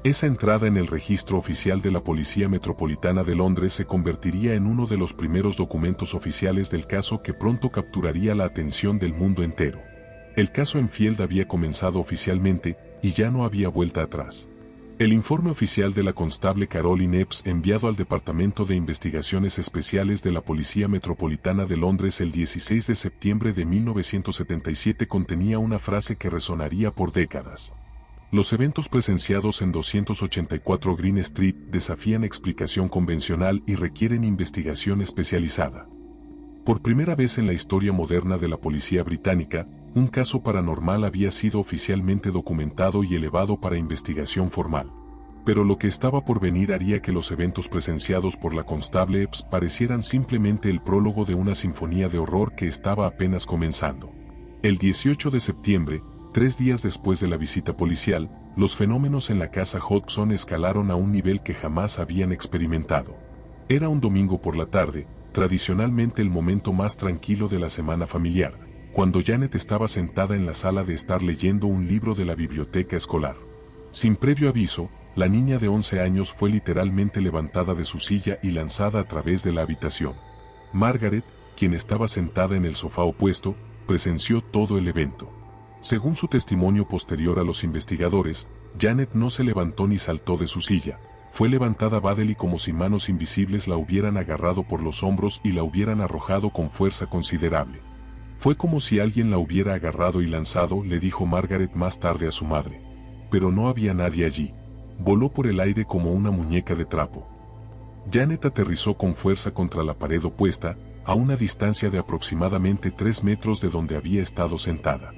Esa entrada en el registro oficial de la Policía Metropolitana de Londres se convertiría en uno de los primeros documentos oficiales del caso que pronto capturaría la atención del mundo entero. El caso Enfield había comenzado oficialmente, y ya no había vuelta atrás. El informe oficial de la constable Caroline Epps enviado al Departamento de Investigaciones Especiales de la Policía Metropolitana de Londres el 16 de septiembre de 1977 contenía una frase que resonaría por décadas. Los eventos presenciados en 284 Green Street desafían explicación convencional y requieren investigación especializada. Por primera vez en la historia moderna de la policía británica, un caso paranormal había sido oficialmente documentado y elevado para investigación formal. Pero lo que estaba por venir haría que los eventos presenciados por la constable Epps parecieran simplemente el prólogo de una sinfonía de horror que estaba apenas comenzando. El 18 de septiembre, 3 días después de la visita policial, los fenómenos en la casa Hodgson escalaron a un nivel que jamás habían experimentado. Era un domingo por la tarde, tradicionalmente el momento más tranquilo de la semana familiar, cuando Janet estaba sentada en la sala de estar leyendo un libro de la biblioteca escolar. Sin previo aviso, la niña de 11 años fue literalmente levantada de su silla y lanzada a través de la habitación. Margaret, quien estaba sentada en el sofá opuesto, presenció todo el evento. Según su testimonio posterior a los investigadores, Janet no se levantó ni saltó de su silla. Fue levantada bodily como si manos invisibles la hubieran agarrado por los hombros y la hubieran arrojado con fuerza considerable. Fue como si alguien la hubiera agarrado y lanzado, le dijo Margaret más tarde a su madre. Pero no había nadie allí. Voló por el aire como una muñeca de trapo. Janet aterrizó con fuerza contra la pared opuesta, a una distancia de aproximadamente 3 metros de donde había estado sentada.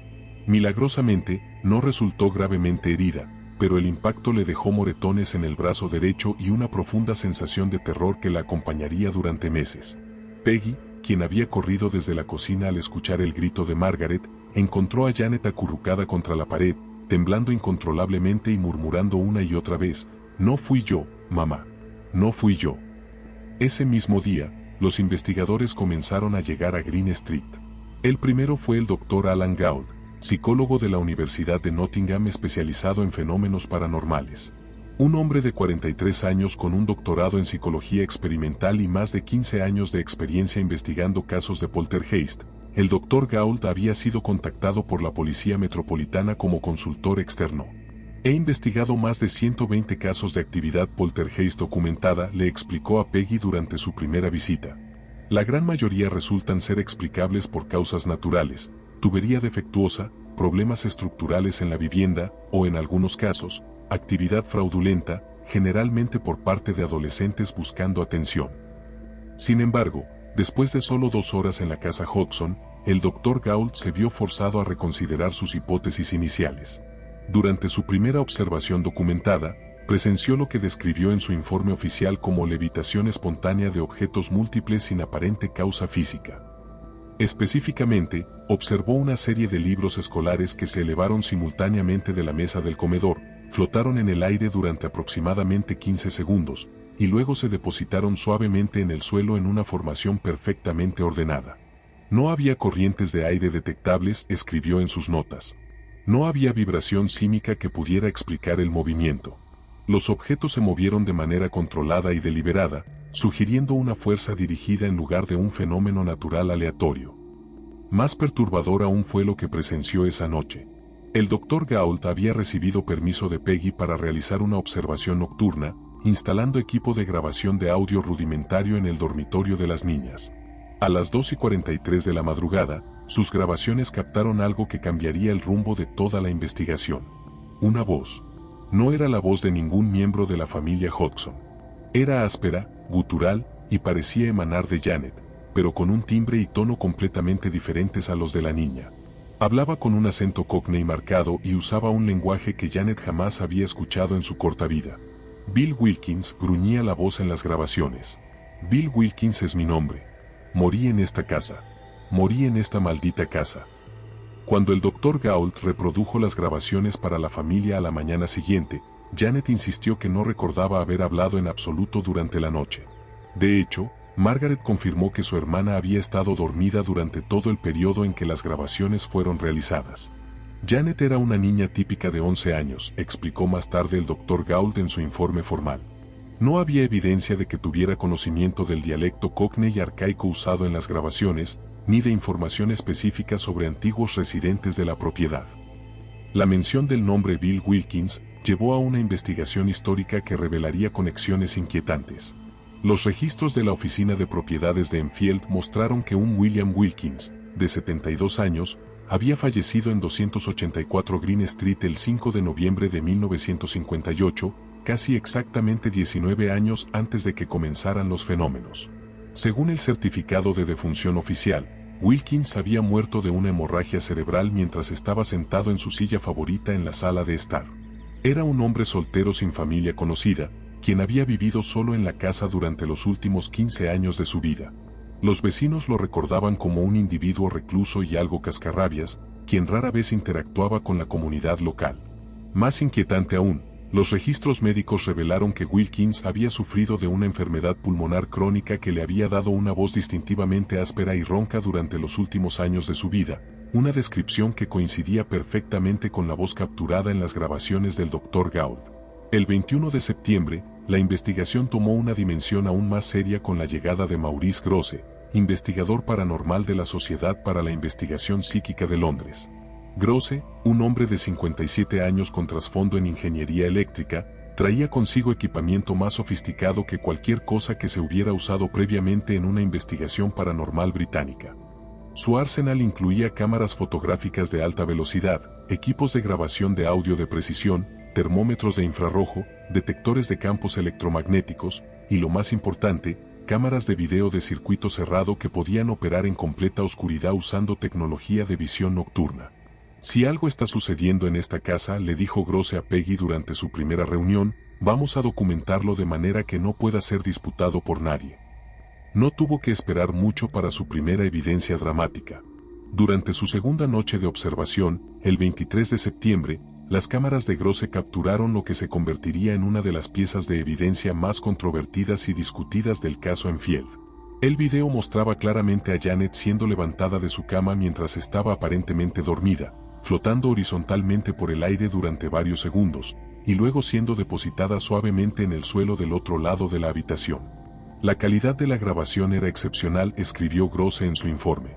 Milagrosamente, no resultó gravemente herida, pero el impacto le dejó moretones en el brazo derecho y una profunda sensación de terror que la acompañaría durante meses. Peggy, quien había corrido desde la cocina al escuchar el grito de Margaret, encontró a Janet acurrucada contra la pared, temblando incontrolablemente y murmurando una y otra vez, No fui yo, mamá. No fui yo. Ese mismo día, los investigadores comenzaron a llegar a Green Street. El primero fue el Dr. Alan Gauld, psicólogo de la Universidad de Nottingham especializado en fenómenos paranormales. Un hombre de 43 años con un doctorado en psicología experimental y más de 15 años de experiencia investigando casos de poltergeist. El Dr. Gauld había sido contactado por la Policía Metropolitana como consultor externo. He investigado más de 120 casos de actividad poltergeist documentada, le explicó a Peggy durante su primera visita. La gran mayoría resultan ser explicables por causas naturales, tubería defectuosa, problemas estructurales en la vivienda, o en algunos casos, actividad fraudulenta, generalmente por parte de adolescentes buscando atención. Sin embargo, después de solo 2 horas en la casa Hodgson, el Dr. Gauld se vio forzado a reconsiderar sus hipótesis iniciales. Durante su primera observación documentada, presenció lo que describió en su informe oficial como levitación espontánea de objetos múltiples sin aparente causa física. Específicamente, observó una serie de libros escolares que se elevaron simultáneamente de la mesa del comedor, flotaron en el aire durante aproximadamente 15 segundos, y luego se depositaron suavemente en el suelo en una formación perfectamente ordenada. No había corrientes de aire detectables, escribió en sus notas. No había vibración sísmica que pudiera explicar el movimiento. Los objetos se movieron de manera controlada y deliberada, sugiriendo una fuerza dirigida en lugar de un fenómeno natural aleatorio. Más perturbador aún fue lo que presenció esa noche. El Dr. Gauld había recibido permiso de Peggy para realizar una observación nocturna, instalando equipo de grabación de audio rudimentario en el dormitorio de las niñas. A las 2:43 de la madrugada, sus grabaciones captaron algo que cambiaría el rumbo de toda la investigación. Una voz. No era la voz de ningún miembro de la familia Hodgson. Era áspera, gutural, y parecía emanar de Janet, pero con un timbre y tono completamente diferentes a los de la niña. Hablaba con un acento cockney marcado y usaba un lenguaje que Janet jamás había escuchado en su corta vida. Bill Wilkins, gruñía la voz en las grabaciones. Bill Wilkins es mi nombre. Morí en esta casa. Morí en esta maldita casa. Cuando el Dr. Gauld reprodujo las grabaciones para la familia a la mañana siguiente, Janet insistió que no recordaba haber hablado en absoluto durante la noche. De hecho, Margaret confirmó que su hermana había estado dormida durante todo el periodo en que las grabaciones fueron realizadas. Janet era una niña típica de 11 años, explicó más tarde el Dr. Gauld en su informe formal. No había evidencia de que tuviera conocimiento del dialecto cockney arcaico usado en las grabaciones, ni de información específica sobre antiguos residentes de la propiedad. La mención del nombre Bill Wilkins llevó a una investigación histórica que revelaría conexiones inquietantes. Los registros de la Oficina de Propiedades de Enfield mostraron que un William Wilkins, de 72 años, había fallecido en 284 Green Street el 5 de noviembre de 1958, casi exactamente 19 años antes de que comenzaran los fenómenos. Según el certificado de defunción oficial, Wilkins había muerto de una hemorragia cerebral mientras estaba sentado en su silla favorita en la sala de estar. Era un hombre soltero sin familia conocida, quien había vivido solo en la casa durante los últimos 15 años de su vida. Los vecinos lo recordaban como un individuo recluso y algo cascarrabias, quien rara vez interactuaba con la comunidad local. Más inquietante aún, los registros médicos revelaron que Wilkins había sufrido de una enfermedad pulmonar crónica que le había dado una voz distintivamente áspera y ronca durante los últimos años de su vida, una descripción que coincidía perfectamente con la voz capturada en las grabaciones del Dr. Gauld. El 21 de septiembre, la investigación tomó una dimensión aún más seria con la llegada de Maurice Grosse, investigador paranormal de la Sociedad para la Investigación Psíquica de Londres. Grosse, un hombre de 57 años con trasfondo en ingeniería eléctrica, traía consigo equipamiento más sofisticado que cualquier cosa que se hubiera usado previamente en una investigación paranormal británica. Su arsenal incluía cámaras fotográficas de alta velocidad, equipos de grabación de audio de precisión, termómetros de infrarrojo, detectores de campos electromagnéticos, y lo más importante, cámaras de video de circuito cerrado que podían operar en completa oscuridad usando tecnología de visión nocturna. Si algo está sucediendo en esta casa, le dijo Grosse a Peggy durante su primera reunión, vamos a documentarlo de manera que no pueda ser disputado por nadie. No tuvo que esperar mucho para su primera evidencia dramática. Durante su segunda noche de observación, el 23 de septiembre, las cámaras de Grosse capturaron lo que se convertiría en una de las piezas de evidencia más controvertidas y discutidas del caso Enfield. El video mostraba claramente a Janet siendo levantada de su cama mientras estaba aparentemente dormida, flotando horizontalmente por el aire durante varios segundos, y luego siendo depositada suavemente en el suelo del otro lado de la habitación. La calidad de la grabación era excepcional, escribió Grosse en su informe.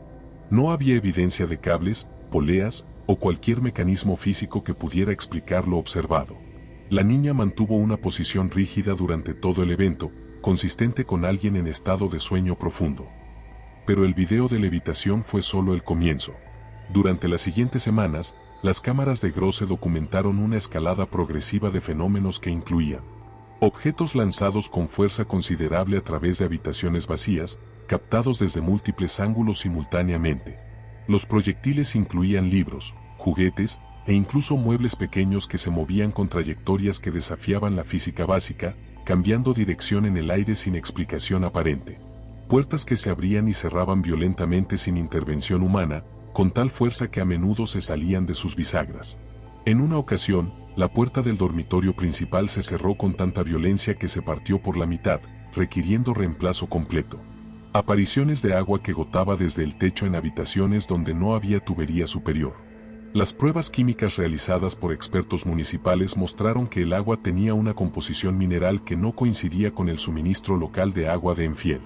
No había evidencia de cables, poleas, o cualquier mecanismo físico que pudiera explicar lo observado. La niña mantuvo una posición rígida durante todo el evento, consistente con alguien en estado de sueño profundo. Pero el video de levitación fue solo el comienzo. Durante las siguientes semanas, las cámaras de Grosse documentaron una escalada progresiva de fenómenos que incluían objetos lanzados con fuerza considerable a través de habitaciones vacías, captados desde múltiples ángulos simultáneamente. Los proyectiles incluían libros, juguetes, e incluso muebles pequeños que se movían con trayectorias que desafiaban la física básica, cambiando dirección en el aire sin explicación aparente. Puertas que se abrían y cerraban violentamente sin intervención humana, con tal fuerza que a menudo se salían de sus bisagras. En una ocasión, la puerta del dormitorio principal se cerró con tanta violencia que se partió por la mitad, requiriendo reemplazo completo. Apariciones de agua que gotaba desde el techo en habitaciones donde no había tubería superior. Las pruebas químicas realizadas por expertos municipales mostraron que el agua tenía una composición mineral que no coincidía con el suministro local de agua de Enfield.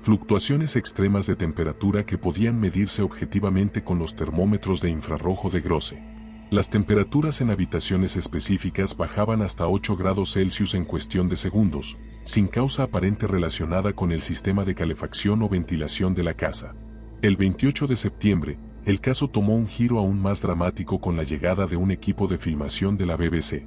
Fluctuaciones extremas de temperatura que podían medirse objetivamente con los termómetros de infrarrojo de Grosse. Las temperaturas en habitaciones específicas bajaban hasta 8 grados Celsius en cuestión de segundos, sin causa aparente relacionada con el sistema de calefacción o ventilación de la casa. El 28 de septiembre, el caso tomó un giro aún más dramático con la llegada de un equipo de filmación de la BBC.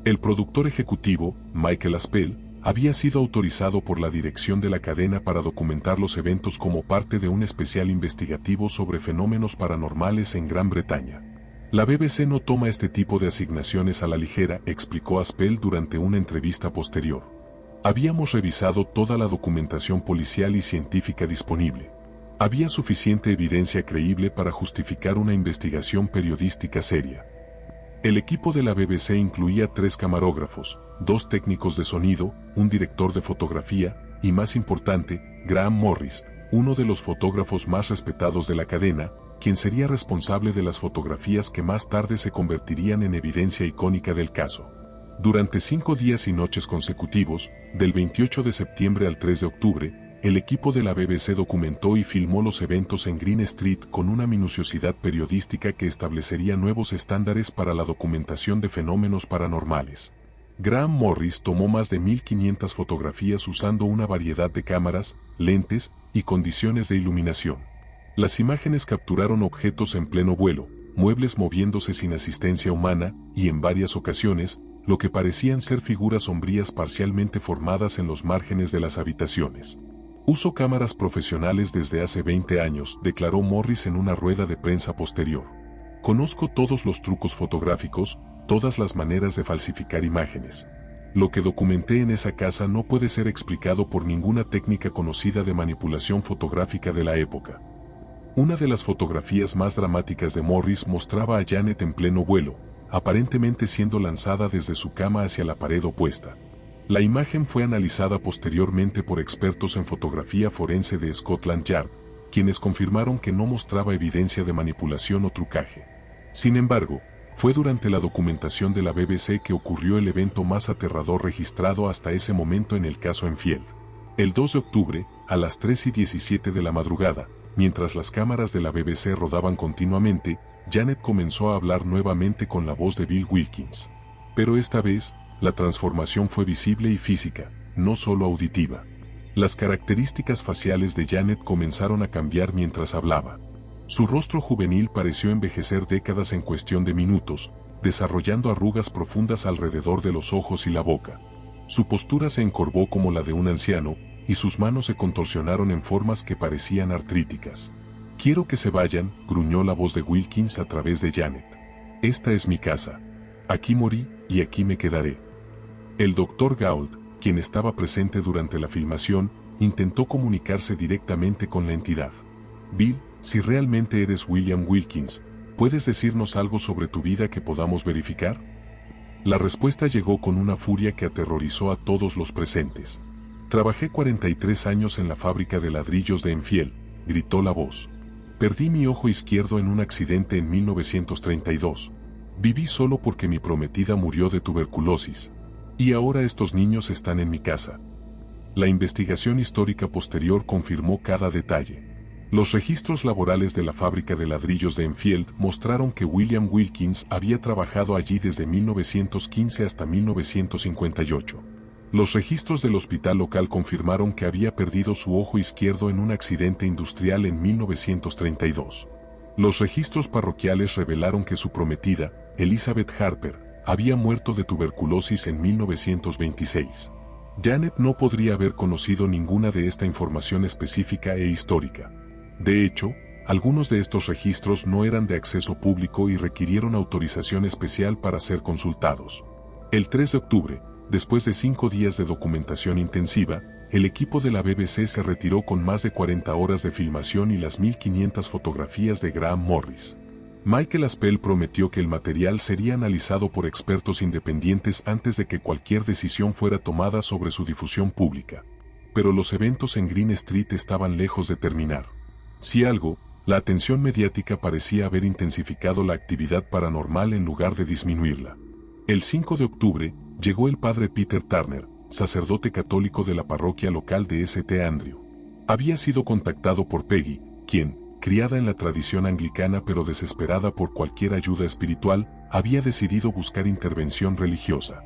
El productor ejecutivo, Michael Aspel, había sido autorizado por la dirección de la cadena para documentar los eventos como parte de un especial investigativo sobre fenómenos paranormales en Gran Bretaña. La BBC no toma este tipo de asignaciones a la ligera, explicó Aspel durante una entrevista posterior. Habíamos revisado toda la documentación policial y científica disponible. Había suficiente evidencia creíble para justificar una investigación periodística seria. El equipo de la BBC incluía 3 camarógrafos, 2 técnicos de sonido, un director de fotografía, y más importante, Graham Morris, uno de los fotógrafos más respetados de la cadena, quien sería responsable de las fotografías que más tarde se convertirían en evidencia icónica del caso. Durante 5 días y noches consecutivos, del 28 de septiembre al 3 de octubre, el equipo de la BBC documentó y filmó los eventos en Green Street con una minuciosidad periodística que establecería nuevos estándares para la documentación de fenómenos paranormales. Graham Morris tomó más de 1500 fotografías usando una variedad de cámaras, lentes y condiciones de iluminación. Las imágenes capturaron objetos en pleno vuelo, muebles moviéndose sin asistencia humana y en varias ocasiones, lo que parecían ser figuras sombrías parcialmente formadas en los márgenes de las habitaciones. Uso cámaras profesionales desde hace 20 años, declaró Morris en una rueda de prensa posterior. Conozco todos los trucos fotográficos, todas las maneras de falsificar imágenes. Lo que documenté en esa casa no puede ser explicado por ninguna técnica conocida de manipulación fotográfica de la época. Una de las fotografías más dramáticas de Morris mostraba a Janet en pleno vuelo, aparentemente siendo lanzada desde su cama hacia la pared opuesta. La imagen fue analizada posteriormente por expertos en fotografía forense de Scotland Yard, quienes confirmaron que no mostraba evidencia de manipulación o trucaje. Sin embargo, fue durante la documentación de la BBC que ocurrió el evento más aterrador registrado hasta ese momento en el caso Enfield. El 2 de octubre, a las 3:17 de la madrugada, mientras las cámaras de la BBC rodaban continuamente, Janet comenzó a hablar nuevamente con la voz de Bill Wilkins. Pero esta vez, la transformación fue visible y física, no solo auditiva. Las características faciales de Janet comenzaron a cambiar mientras hablaba. Su rostro juvenil pareció envejecer décadas en cuestión de minutos, desarrollando arrugas profundas alrededor de los ojos y la boca. Su postura se encorvó como la de un anciano, y sus manos se contorsionaron en formas que parecían artríticas. «Quiero que se vayan», gruñó la voz de Wilkins a través de Janet. «Esta es mi casa. Aquí morí, y aquí me quedaré». El Dr. Gould, quien estaba presente durante la filmación, intentó comunicarse directamente con la entidad. «Bill, si realmente eres William Wilkins, ¿Puedes decirnos algo sobre tu vida que podamos verificar? La respuesta llegó con una furia que aterrorizó a todos los presentes. Trabajé 43 años en la fábrica de ladrillos de Enfield, gritó la voz. Perdí mi ojo izquierdo en un accidente en 1932. Viví solo porque mi prometida murió de tuberculosis. Y ahora estos niños están en mi casa. La investigación histórica posterior confirmó cada detalle. Los registros laborales de la fábrica de ladrillos de Enfield mostraron que William Wilkins había trabajado allí desde 1915 hasta 1958. Los registros del hospital local confirmaron que había perdido su ojo izquierdo en un accidente industrial en 1932. Los registros parroquiales revelaron que su prometida, Elizabeth Harper, había muerto de tuberculosis en 1926. Janet no podría haber conocido ninguna de esta información específica e histórica. De hecho, algunos de estos registros no eran de acceso público y requirieron autorización especial para ser consultados. El 3 de octubre, después de 5 días de documentación intensiva, el equipo de la BBC se retiró con más de 40 horas de filmación y las 1500 fotografías de Graham Morris. Michael Aspel prometió que el material sería analizado por expertos independientes antes de que cualquier decisión fuera tomada sobre su difusión pública. Pero los eventos en Green Street estaban lejos de terminar. Si algo, la atención mediática parecía haber intensificado la actividad paranormal en lugar de disminuirla. El 5 de octubre, llegó el padre Peter Turner, sacerdote católico de la parroquia local de St. Andrew. Había sido contactado por Peggy, quien, criada en la tradición anglicana pero desesperada por cualquier ayuda espiritual, había decidido buscar intervención religiosa.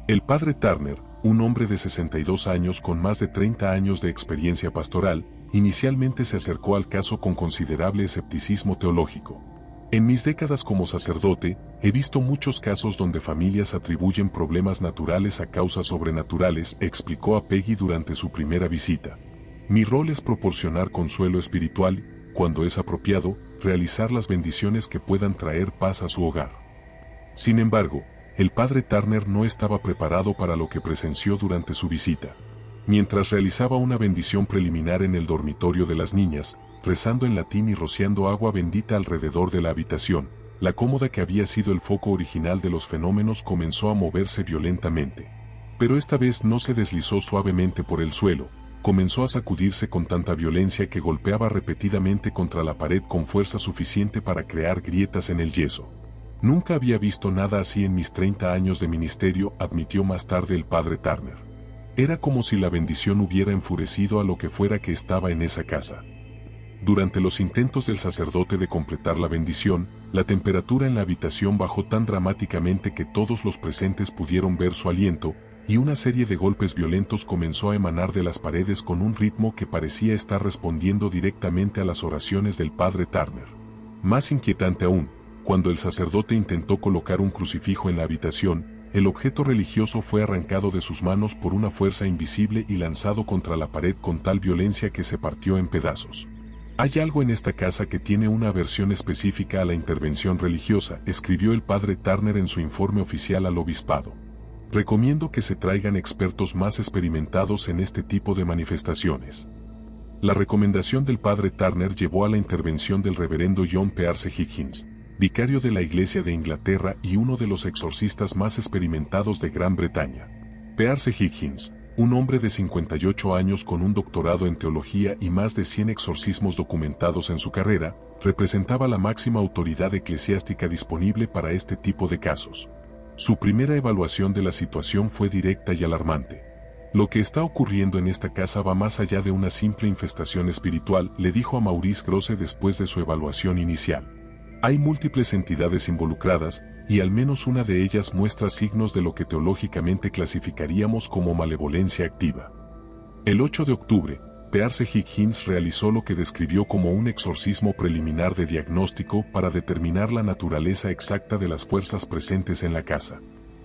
El padre Turner, un hombre de 62 años con más de 30 años de experiencia pastoral, inicialmente se acercó al caso con considerable escepticismo teológico. En mis décadas como sacerdote, he visto muchos casos donde familias atribuyen problemas naturales a causas sobrenaturales, explicó a Peggy durante su primera visita. Mi rol es proporcionar consuelo espiritual, cuando es apropiado, realizar las bendiciones que puedan traer paz a su hogar. Sin embargo, el padre Turner no estaba preparado para lo que presenció durante su visita. Mientras realizaba una bendición preliminar en el dormitorio de las niñas, rezando en latín y rociando agua bendita alrededor de la habitación, la cómoda que había sido el foco original de los fenómenos comenzó a moverse violentamente. Pero esta vez no se deslizó suavemente por el suelo, comenzó a sacudirse con tanta violencia que golpeaba repetidamente contra la pared con fuerza suficiente para crear grietas en el yeso. Nunca había visto nada así en mis 30 años de ministerio, admitió más tarde el padre Turner. Era como si la bendición hubiera enfurecido a lo que fuera que estaba en esa casa. Durante los intentos del sacerdote de completar la bendición, la temperatura en la habitación bajó tan dramáticamente que todos los presentes pudieron ver su aliento, y una serie de golpes violentos comenzó a emanar de las paredes con un ritmo que parecía estar respondiendo directamente a las oraciones del padre Turner. Más inquietante aún, cuando el sacerdote intentó colocar un crucifijo en la habitación, el objeto religioso fue arrancado de sus manos por una fuerza invisible y lanzado contra la pared con tal violencia que se partió en pedazos. Hay algo en esta casa que tiene una aversión específica a la intervención religiosa, escribió el padre Turner en su informe oficial al obispado. Recomiendo que se traigan expertos más experimentados en este tipo de manifestaciones. La recomendación del padre Turner llevó a la intervención del reverendo John Pearce Higgins, vicario de la Iglesia de Inglaterra y uno de los exorcistas más experimentados de Gran Bretaña. Pearce Higgins, un hombre de 58 años con un doctorado en teología y más de 100 exorcismos documentados en su carrera, representaba la máxima autoridad eclesiástica disponible para este tipo de casos. Su primera evaluación de la situación fue directa y alarmante. Lo que está ocurriendo en esta casa va más allá de una simple infestación espiritual, le dijo a Maurice Grosse después de su evaluación inicial. Hay múltiples entidades involucradas, y al menos una de ellas muestra signos de lo que teológicamente clasificaríamos como malevolencia activa. El 8 de octubre, Pearce Higgins realizó lo que describió como un exorcismo preliminar de diagnóstico para determinar la naturaleza exacta de las fuerzas presentes en la casa.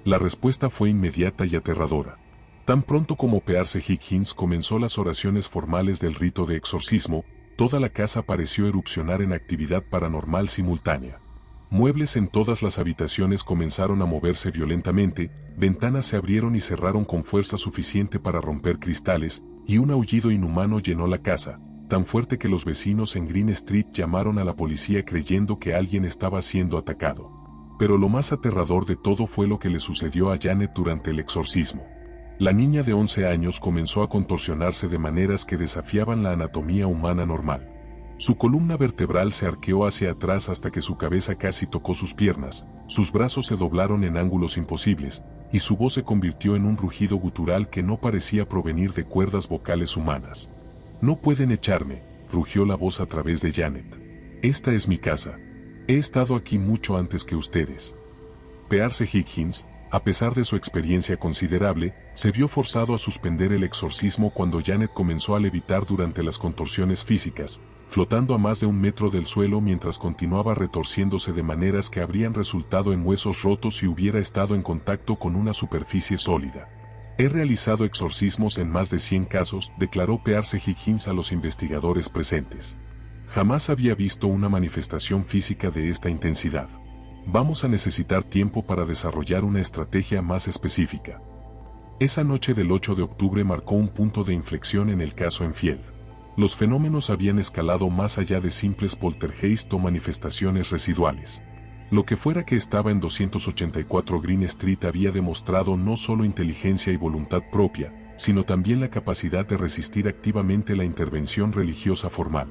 La respuesta fue inmediata y aterradora. Tan pronto como Pearce Higgins comenzó las oraciones formales del rito de exorcismo, toda la casa pareció erupcionar en actividad paranormal simultánea. Muebles en todas las habitaciones comenzaron a moverse violentamente, ventanas se abrieron y cerraron con fuerza suficiente para romper cristales, y un aullido inhumano llenó la casa, tan fuerte que los vecinos en Green Street llamaron a la policía creyendo que alguien estaba siendo atacado. Pero lo más aterrador de todo fue lo que le sucedió a Janet durante el exorcismo. La niña de 11 años comenzó a contorsionarse de maneras que desafiaban la anatomía humana normal. Su columna vertebral se arqueó hacia atrás hasta que su cabeza casi tocó sus piernas, sus brazos se doblaron en ángulos imposibles, y su voz se convirtió en un rugido gutural que no parecía provenir de cuerdas vocales humanas. «No pueden echarme», rugió la voz a través de Janet. «Esta es mi casa. He estado aquí mucho antes que ustedes». Pearce Higgins, a pesar de su experiencia considerable, se vio forzado a suspender el exorcismo cuando Janet comenzó a levitar durante las contorsiones físicas, flotando a más de 1 metro del suelo mientras continuaba retorciéndose de maneras que habrían resultado en huesos rotos si hubiera estado en contacto con una superficie sólida. «He realizado exorcismos en más de 100 casos», declaró Pearce Higgins a los investigadores presentes. «Jamás había visto una manifestación física de esta intensidad. Vamos a necesitar tiempo para desarrollar una estrategia más específica». Esa noche del 8 de octubre marcó un punto de inflexión en el caso Enfield. Los fenómenos habían escalado más allá de simples poltergeist o manifestaciones residuales. Lo que fuera que estaba en 284 Green Street había demostrado no solo inteligencia y voluntad propia, sino también la capacidad de resistir activamente la intervención religiosa formal.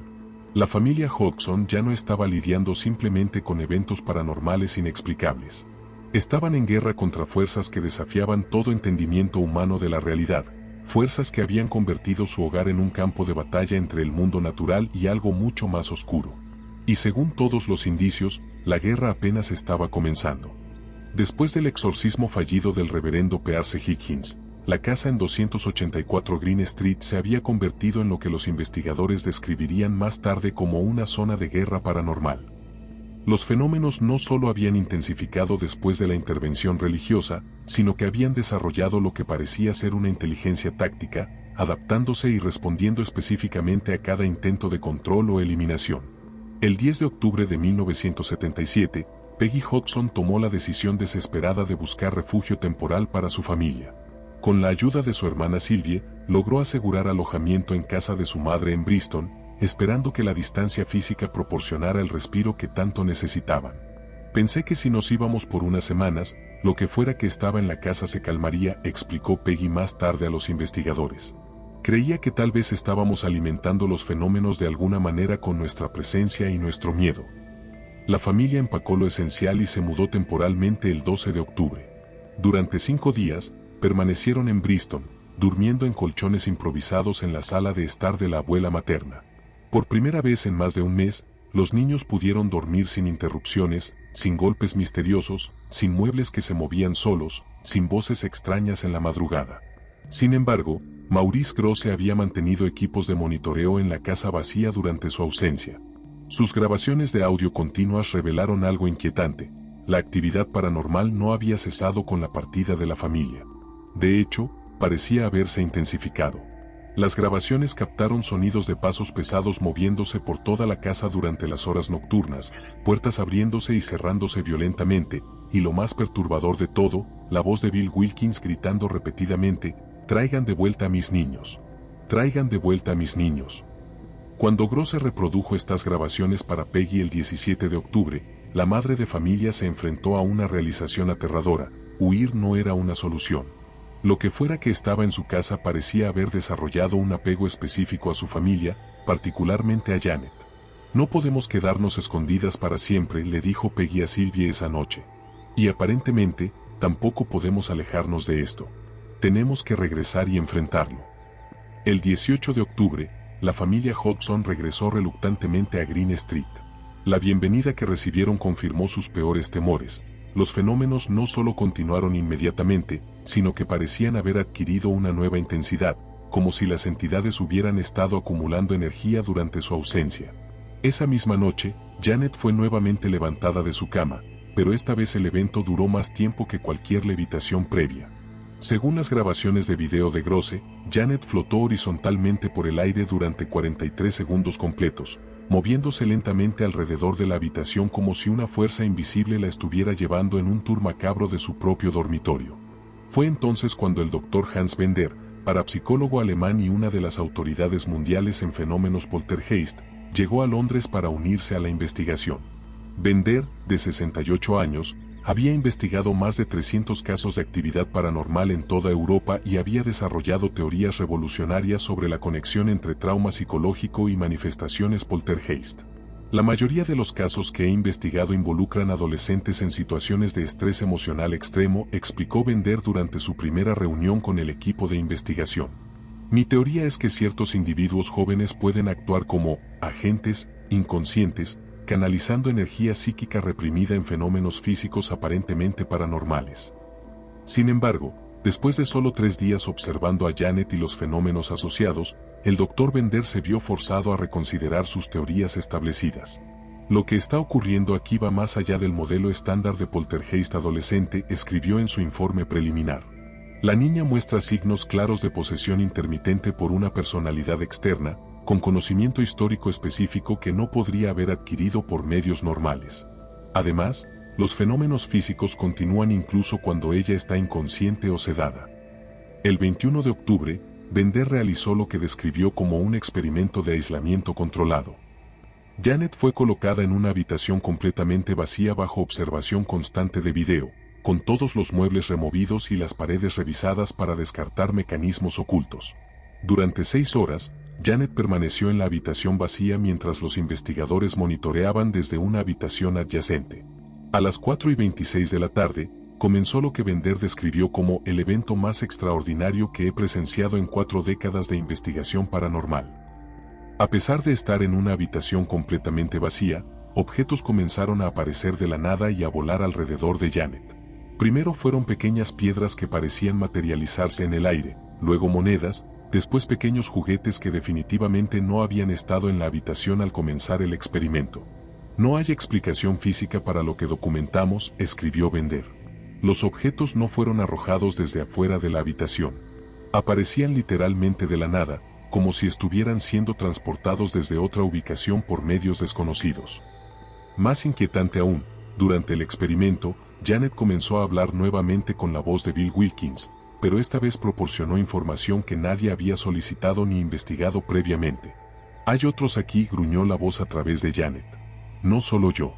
La familia Hodgson ya no estaba lidiando simplemente con eventos paranormales inexplicables. Estaban en guerra contra fuerzas que desafiaban todo entendimiento humano de la realidad, fuerzas que habían convertido su hogar en un campo de batalla entre el mundo natural y algo mucho más oscuro. Y según todos los indicios, la guerra apenas estaba comenzando. Después del exorcismo fallido del reverendo Pearce Higgins, la casa en 284 Green Street se había convertido en lo que los investigadores describirían más tarde como una zona de guerra paranormal. Los fenómenos no solo habían intensificado después de la intervención religiosa, sino que habían desarrollado lo que parecía ser una inteligencia táctica, adaptándose y respondiendo específicamente a cada intento de control o eliminación. El 10 de octubre de 1977, Peggy Hodgson tomó la decisión desesperada de buscar refugio temporal para su familia. Con la ayuda de su hermana Sylvie, logró asegurar alojamiento en casa de su madre en Bristol, esperando que la distancia física proporcionara el respiro que tanto necesitaban. «Pensé que si nos íbamos por unas semanas, lo que fuera que estaba en la casa se calmaría», explicó Peggy más tarde a los investigadores. «Creía que tal vez estábamos alimentando los fenómenos de alguna manera con nuestra presencia y nuestro miedo». La familia empacó lo esencial y se mudó temporalmente el 12 de octubre. Durante 5 días, permanecieron en Bristol, durmiendo en colchones improvisados en la sala de estar de la abuela materna. Por primera vez en más de un mes, los niños pudieron dormir sin interrupciones, sin golpes misteriosos, sin muebles que se movían solos, sin voces extrañas en la madrugada. Sin embargo, Maurice Grosse había mantenido equipos de monitoreo en la casa vacía durante su ausencia. Sus grabaciones de audio continuas revelaron algo inquietante: la actividad paranormal no había cesado con la partida de la familia. De hecho, parecía haberse intensificado. Las grabaciones captaron sonidos de pasos pesados moviéndose por toda la casa durante las horas nocturnas, puertas abriéndose y cerrándose violentamente, y lo más perturbador de todo, la voz de Bill Wilkins gritando repetidamente: «Traigan de vuelta a mis niños. Traigan de vuelta a mis niños». Cuando Grosse reprodujo estas grabaciones para Peggy el 17 de octubre, la madre de familia se enfrentó a una realización aterradora: huir no era una solución. Lo que fuera que estaba en su casa parecía haber desarrollado un apego específico a su familia, particularmente a Janet. «No podemos quedarnos escondidas para siempre», le dijo Peggy a Sylvie esa noche. «Y aparentemente, tampoco podemos alejarnos de esto. Tenemos que regresar y enfrentarlo». El 18 de octubre, la familia Hodgson regresó reluctantemente a Green Street. La bienvenida que recibieron confirmó sus peores temores. Los fenómenos no solo continuaron inmediatamente, sino que parecían haber adquirido una nueva intensidad, como si las entidades hubieran estado acumulando energía durante su ausencia. Esa misma noche, Janet fue nuevamente levantada de su cama, pero esta vez el evento duró más tiempo que cualquier levitación previa. Según las grabaciones de video de Grosse, Janet flotó horizontalmente por el aire durante 43 segundos completos, moviéndose lentamente alrededor de la habitación como si una fuerza invisible la estuviera llevando en un tour macabro de su propio dormitorio. Fue entonces cuando el Dr. Hans Bender, parapsicólogo alemán y una de las autoridades mundiales en fenómenos poltergeist, llegó a Londres para unirse a la investigación. Bender, de 68 años, había investigado más de 300 casos de actividad paranormal en toda Europa y había desarrollado teorías revolucionarias sobre la conexión entre trauma psicológico y manifestaciones poltergeist. La mayoría de los casos que he investigado involucran adolescentes en situaciones de estrés emocional extremo, explicó Bender durante su primera reunión con el equipo de investigación. Mi teoría es que ciertos individuos jóvenes pueden actuar como agentes inconscientes, canalizando energía psíquica reprimida en fenómenos físicos aparentemente paranormales. Sin embargo, después de solo 3 días observando a Janet y los fenómenos asociados, el Dr. Bender se vio forzado a reconsiderar sus teorías establecidas. Lo que está ocurriendo aquí va más allá del modelo estándar de poltergeist adolescente, escribió en su informe preliminar. La niña muestra signos claros de posesión intermitente por una personalidad externa, con conocimiento histórico específico que no podría haber adquirido por medios normales. Además, los fenómenos físicos continúan incluso cuando ella está inconsciente o sedada. El 21 de octubre, Bender realizó lo que describió como un experimento de aislamiento controlado. Janet fue colocada en una habitación completamente vacía bajo observación constante de video, con todos los muebles removidos y las paredes revisadas para descartar mecanismos ocultos. Durante 6 horas, Janet permaneció en la habitación vacía mientras los investigadores monitoreaban desde una habitación adyacente. A las 4:26 de la tarde, comenzó lo que Bender describió como el evento más extraordinario que he presenciado en 4 décadas de investigación paranormal. A pesar de estar en una habitación completamente vacía, objetos comenzaron a aparecer de la nada y a volar alrededor de Janet. Primero fueron pequeñas piedras que parecían materializarse en el aire, luego monedas, después pequeños juguetes que definitivamente no habían estado en la habitación al comenzar el experimento. No hay explicación física para lo que documentamos, escribió Bender. Los objetos no fueron arrojados desde afuera de la habitación. Aparecían literalmente de la nada, como si estuvieran siendo transportados desde otra ubicación por medios desconocidos. Más inquietante aún, durante el experimento, Janet comenzó a hablar nuevamente con la voz de Bill Wilkins, pero esta vez proporcionó información que nadie había solicitado ni investigado previamente. Hay otros aquí, gruñó la voz a través de Janet. No solo yo.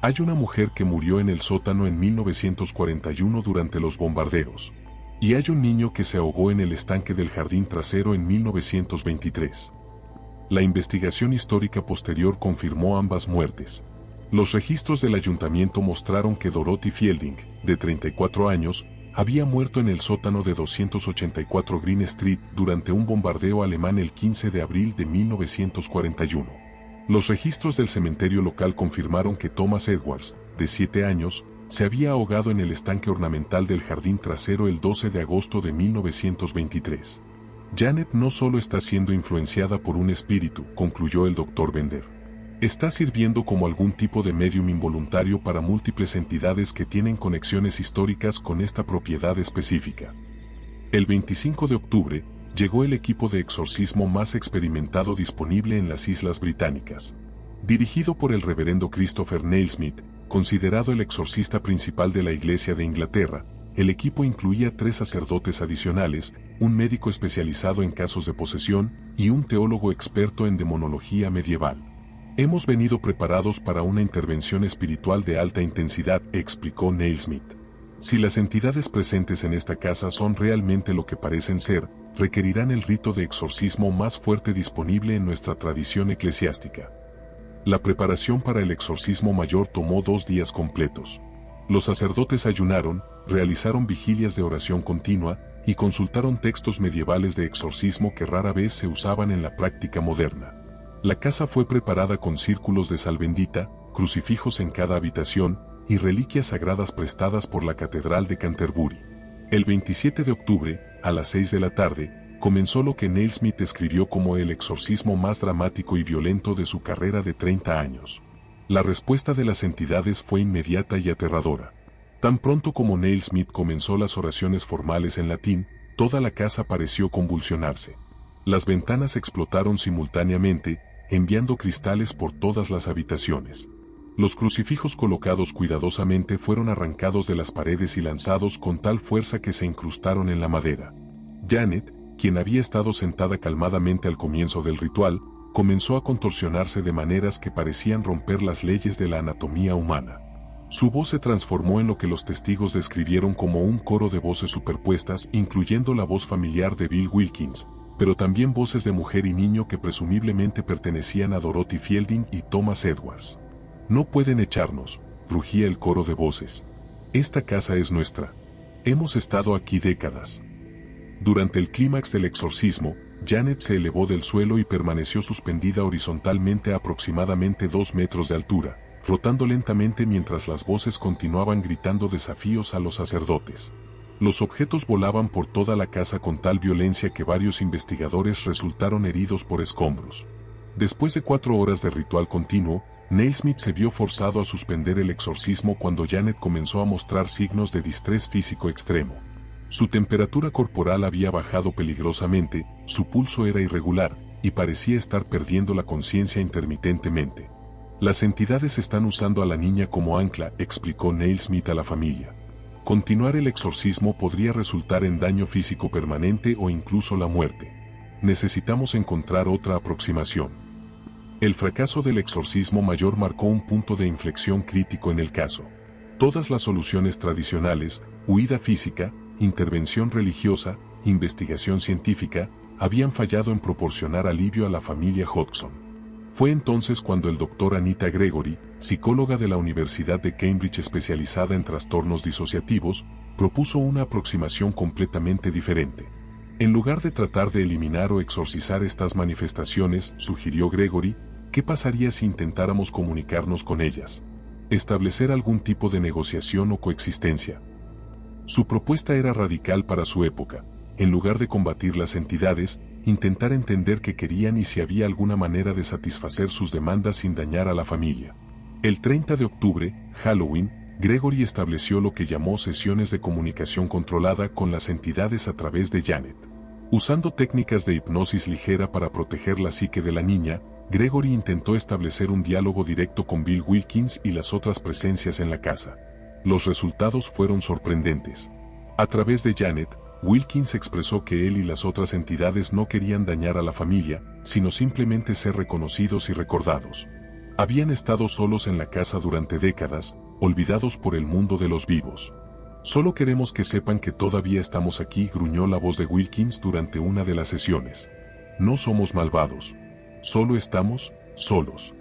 Hay una mujer que murió en el sótano en 1941 durante los bombardeos. Y hay un niño que se ahogó en el estanque del jardín trasero en 1923. La investigación histórica posterior confirmó ambas muertes. Los registros del ayuntamiento mostraron que Dorothy Fielding, de 34 años, había muerto en el sótano de 284 Green Street durante un bombardeo alemán el 15 de abril de 1941. Los registros del cementerio local confirmaron que Thomas Edwards, de 7 años, se había ahogado en el estanque ornamental del jardín trasero el 12 de agosto de 1923. Janet no solo está siendo influenciada por un espíritu, concluyó el Dr. Bender. Está sirviendo como algún tipo de medium involuntario para múltiples entidades que tienen conexiones históricas con esta propiedad específica. El 25 de octubre, llegó el equipo de exorcismo más experimentado disponible en las Islas Británicas. Dirigido por el reverendo Christopher Nailsmith, considerado el exorcista principal de la Iglesia de Inglaterra, el equipo incluía 3 sacerdotes adicionales, un médico especializado en casos de posesión y un teólogo experto en demonología medieval. Hemos venido preparados para una intervención espiritual de alta intensidad, explicó Nailsmith. Si las entidades presentes en esta casa son realmente lo que parecen ser, requerirán el rito de exorcismo más fuerte disponible en nuestra tradición eclesiástica. La preparación para el exorcismo mayor tomó 2 días completos. Los sacerdotes ayunaron, realizaron vigilias de oración continua y consultaron textos medievales de exorcismo que rara vez se usaban en la práctica moderna. La casa fue preparada con círculos de sal bendita, crucifijos en cada habitación y reliquias sagradas prestadas por la Catedral de Canterbury. El 27 de octubre, a las 6 de la tarde, comenzó lo que Nailsmith escribió como el exorcismo más dramático y violento de su carrera de 30 años. La respuesta de las entidades fue inmediata y aterradora. Tan pronto como Nailsmith comenzó las oraciones formales en latín, toda la casa pareció convulsionarse. Las ventanas explotaron simultáneamente, enviando cristales por todas las habitaciones. Los crucifijos colocados cuidadosamente fueron arrancados de las paredes y lanzados con tal fuerza que se incrustaron en la madera. Janet, quien había estado sentada calmadamente al comienzo del ritual, comenzó a contorsionarse de maneras que parecían romper las leyes de la anatomía humana. Su voz se transformó en lo que los testigos describieron como un coro de voces superpuestas, incluyendo la voz familiar de Bill Wilkins, pero también voces de mujer y niño que presumiblemente pertenecían a Dorothy Fielding y Thomas Edwards. «No pueden echarnos», rugía el coro de voces. «Esta casa es nuestra. Hemos estado aquí décadas». Durante el clímax del exorcismo, Janet se elevó del suelo y permaneció suspendida horizontalmente a aproximadamente 2 metros de altura, rotando lentamente mientras las voces continuaban gritando desafíos a los sacerdotes. Los objetos volaban por toda la casa con tal violencia que varios investigadores resultaron heridos por escombros. Después de 4 horas de ritual continuo, Naismith se vio forzado a suspender el exorcismo cuando Janet comenzó a mostrar signos de distrés físico extremo. Su temperatura corporal había bajado peligrosamente, su pulso era irregular, y parecía estar perdiendo la conciencia intermitentemente. «Las entidades están usando a la niña como ancla», explicó Naismith a la familia. «Continuar el exorcismo podría resultar en daño físico permanente o incluso la muerte. Necesitamos encontrar otra aproximación». El fracaso del exorcismo mayor marcó un punto de inflexión crítico en el caso. Todas las soluciones tradicionales, huida física, intervención religiosa, investigación científica, habían fallado en proporcionar alivio a la familia Hodgson. Fue entonces cuando el Dr. Anita Gregory, psicóloga de la Universidad de Cambridge especializada en trastornos disociativos, propuso una aproximación completamente diferente. En lugar de tratar de eliminar o exorcizar estas manifestaciones, sugirió Gregory, ¿qué pasaría si intentáramos comunicarnos con ellas? Establecer algún tipo de negociación o coexistencia. Su propuesta era radical para su época. En lugar de combatir las entidades, intentar entender qué querían y si había alguna manera de satisfacer sus demandas sin dañar a la familia. El 30 de octubre, Halloween, Gregory estableció lo que llamó sesiones de comunicación controlada con las entidades a través de Janet. Usando técnicas de hipnosis ligera para proteger la psique de la niña, Gregory intentó establecer un diálogo directo con Bill Wilkins y las otras presencias en la casa. Los resultados fueron sorprendentes. A través de Janet, Wilkins expresó que él y las otras entidades no querían dañar a la familia, sino simplemente ser reconocidos y recordados. Habían estado solos en la casa durante décadas, olvidados por el mundo de los vivos. «Solo queremos que sepan que todavía estamos aquí», gruñó la voz de Wilkins durante una de las sesiones. «No somos malvados. Solo estamos solos».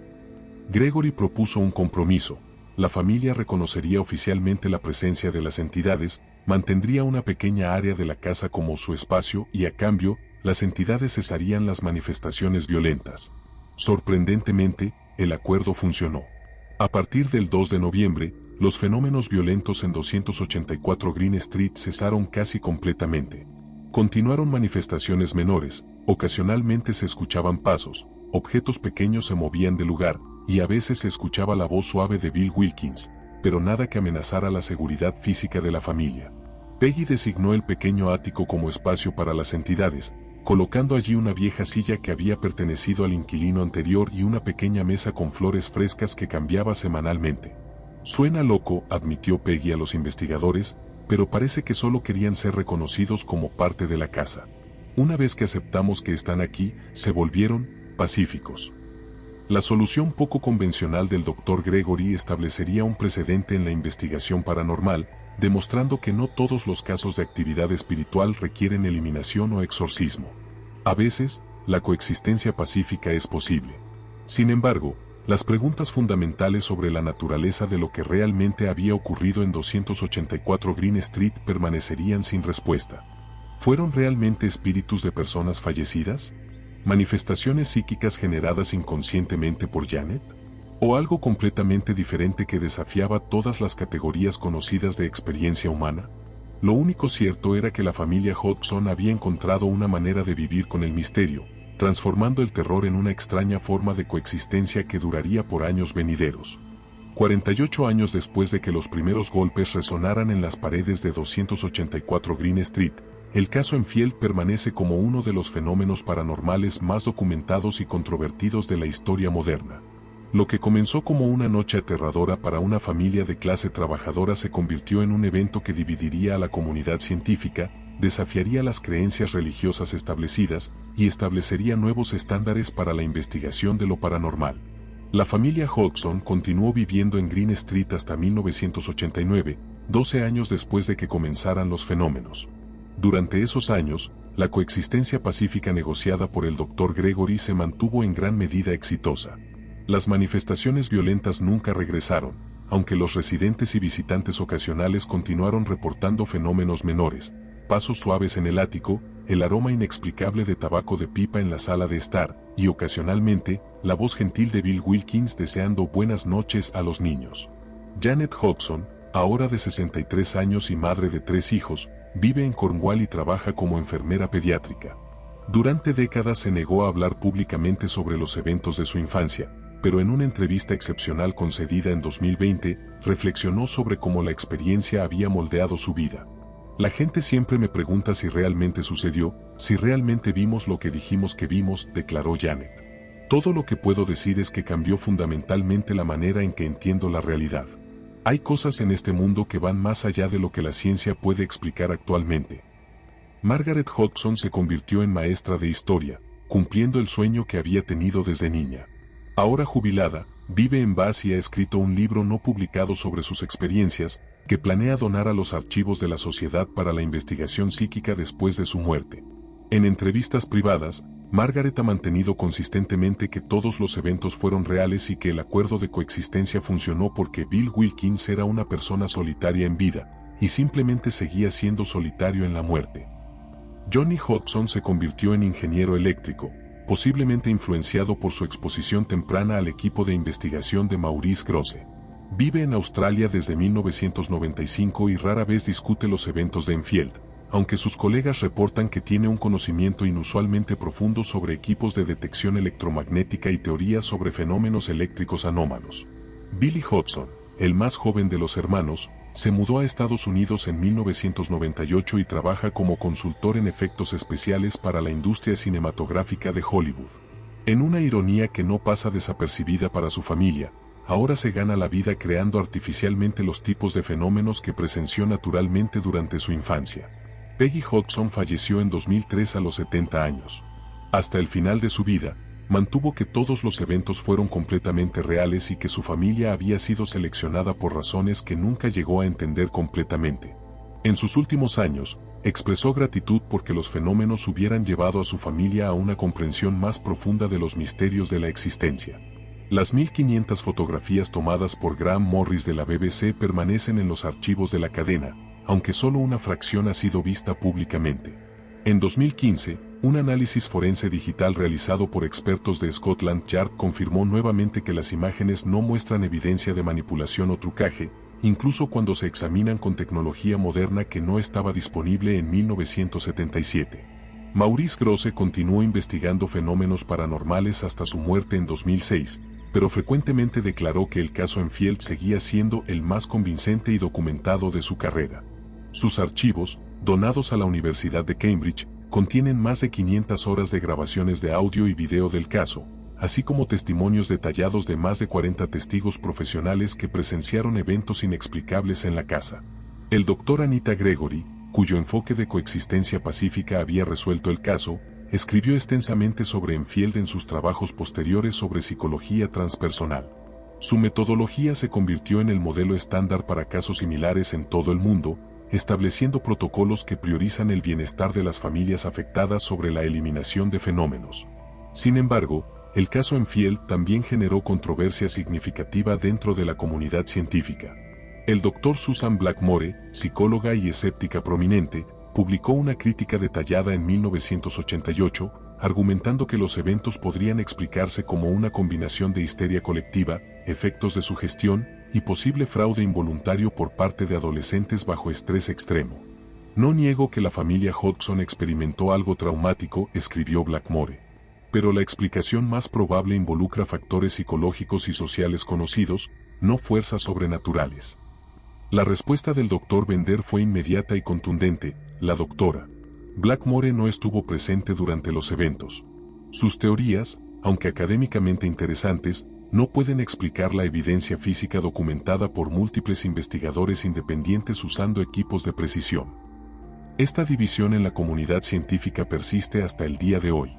Gregory propuso un compromiso. La familia reconocería oficialmente la presencia de las entidades, mantendría una pequeña área de la casa como su espacio y a cambio, las entidades cesarían las manifestaciones violentas. Sorprendentemente, el acuerdo funcionó. A partir del 2 de noviembre, los fenómenos violentos en 284 Green Street cesaron casi completamente. Continuaron manifestaciones menores, ocasionalmente se escuchaban pasos, objetos pequeños se movían de lugar, y a veces se escuchaba la voz suave de Bill Wilkins, pero nada que amenazara la seguridad física de la familia. Peggy designó el pequeño ático como espacio para las entidades, colocando allí una vieja silla que había pertenecido al inquilino anterior y una pequeña mesa con flores frescas que cambiaba semanalmente. «Suena loco», admitió Peggy a los investigadores, pero parece que solo querían ser reconocidos como parte de la casa. Una vez que aceptamos que están aquí, se volvieron pacíficos. La solución poco convencional del Dr. Gregory establecería un precedente en la investigación paranormal, demostrando que no todos los casos de actividad espiritual requieren eliminación o exorcismo. A veces, la coexistencia pacífica es posible. Sin embargo, las preguntas fundamentales sobre la naturaleza de lo que realmente había ocurrido en 284 Green Street permanecerían sin respuesta. ¿Fueron realmente espíritus de personas fallecidas? ¿Manifestaciones psíquicas generadas inconscientemente por Janet? ¿O algo completamente diferente que desafiaba todas las categorías conocidas de experiencia humana? Lo único cierto era que la familia Hodgson había encontrado una manera de vivir con el misterio, transformando el terror en una extraña forma de coexistencia que duraría por años venideros. 48 años después de que los primeros golpes resonaran en las paredes de 284 Green Street, el caso Enfield permanece como uno de los fenómenos paranormales más documentados y controvertidos de la historia moderna. Lo que comenzó como una noche aterradora para una familia de clase trabajadora se convirtió en un evento que dividiría a la comunidad científica, desafiaría las creencias religiosas establecidas y establecería nuevos estándares para la investigación de lo paranormal. La familia Hodgson continuó viviendo en Green Street hasta 1989, 12 años después de que comenzaran los fenómenos. Durante esos años, la coexistencia pacífica negociada por el Dr. Gregory se mantuvo en gran medida exitosa. Las manifestaciones violentas nunca regresaron, aunque los residentes y visitantes ocasionales continuaron reportando fenómenos menores, pasos suaves en el ático, el aroma inexplicable de tabaco de pipa en la sala de estar, y ocasionalmente, la voz gentil de Bill Wilkins deseando buenas noches a los niños. Janet Hodgson, ahora de 63 años y madre de 3 hijos, vive en Cornwall y trabaja como enfermera pediátrica. Durante décadas se negó a hablar públicamente sobre los eventos de su infancia, pero en una entrevista excepcional concedida en 2020, reflexionó sobre cómo la experiencia había moldeado su vida. La gente siempre me pregunta si realmente sucedió, si realmente vimos lo que dijimos que vimos, declaró Janet. Todo lo que puedo decir es que cambió fundamentalmente la manera en que entiendo la realidad. Hay cosas en este mundo que van más allá de lo que la ciencia puede explicar actualmente. Margaret Hodgson se convirtió en maestra de historia, cumpliendo el sueño que había tenido desde niña. Ahora jubilada, vive en Bath y ha escrito un libro no publicado sobre sus experiencias, que planea donar a los archivos de la Sociedad para la Investigación Psíquica después de su muerte. En entrevistas privadas, Margaret ha mantenido consistentemente que todos los eventos fueron reales y que el acuerdo de coexistencia funcionó porque Bill Wilkins era una persona solitaria en vida, y simplemente seguía siendo solitario en la muerte. Johnny Hodgson se convirtió en ingeniero eléctrico, posiblemente influenciado por su exposición temprana al equipo de investigación de Maurice Grosse. Vive en Australia desde 1995 y rara vez discute los eventos de Enfield, aunque sus colegas reportan que tiene un conocimiento inusualmente profundo sobre equipos de detección electromagnética y teorías sobre fenómenos eléctricos anómalos. Billy Hodgson, el más joven de los hermanos, se mudó a Estados Unidos en 1998 y trabaja como consultor en efectos especiales para la industria cinematográfica de Hollywood. En una ironía que no pasa desapercibida para su familia, ahora se gana la vida creando artificialmente los tipos de fenómenos que presenció naturalmente durante su infancia. Peggy Hodgson falleció en 2003 a los 70 años. Hasta el final de su vida, mantuvo que todos los eventos fueron completamente reales y que su familia había sido seleccionada por razones que nunca llegó a entender completamente. En sus últimos años, expresó gratitud porque los fenómenos hubieran llevado a su familia a una comprensión más profunda de los misterios de la existencia. Las 1500 fotografías tomadas por Graham Morris de la BBC permanecen en los archivos de la cadena, aunque solo una fracción ha sido vista públicamente. En 2015, un análisis forense digital realizado por expertos de Scotland Yard confirmó nuevamente que las imágenes no muestran evidencia de manipulación o trucaje, incluso cuando se examinan con tecnología moderna que no estaba disponible en 1977. Maurice Grosse continuó investigando fenómenos paranormales hasta su muerte en 2006, pero frecuentemente declaró que el caso Enfield seguía siendo el más convincente y documentado de su carrera. Sus archivos, donados a la Universidad de Cambridge, contienen más de 500 horas de grabaciones de audio y video del caso, así como testimonios detallados de más de 40 testigos profesionales que presenciaron eventos inexplicables en la casa. El Dr. Anita Gregory, cuyo enfoque de coexistencia pacífica había resuelto el caso, escribió extensamente sobre Enfield en sus trabajos posteriores sobre psicología transpersonal. Su metodología se convirtió en el modelo estándar para casos similares en todo el mundo, estableciendo protocolos que priorizan el bienestar de las familias afectadas sobre la eliminación de fenómenos. Sin embargo, el caso Enfield también generó controversia significativa dentro de la comunidad científica. El Dr. Susan Blackmore, psicóloga y escéptica prominente, publicó una crítica detallada en 1988, argumentando que los eventos podrían explicarse como una combinación de histeria colectiva, efectos de sugestión, y posible fraude involuntario por parte de adolescentes bajo estrés extremo. No niego que la familia Hodgson experimentó algo traumático, escribió Blackmore. Pero la explicación más probable involucra factores psicológicos y sociales conocidos, no fuerzas sobrenaturales. La respuesta del Dr. Bender fue inmediata y contundente: la doctora Blackmore no estuvo presente durante los eventos. Sus teorías, aunque académicamente interesantes, no pueden explicar la evidencia física documentada por múltiples investigadores independientes usando equipos de precisión. Esta división en la comunidad científica persiste hasta el día de hoy.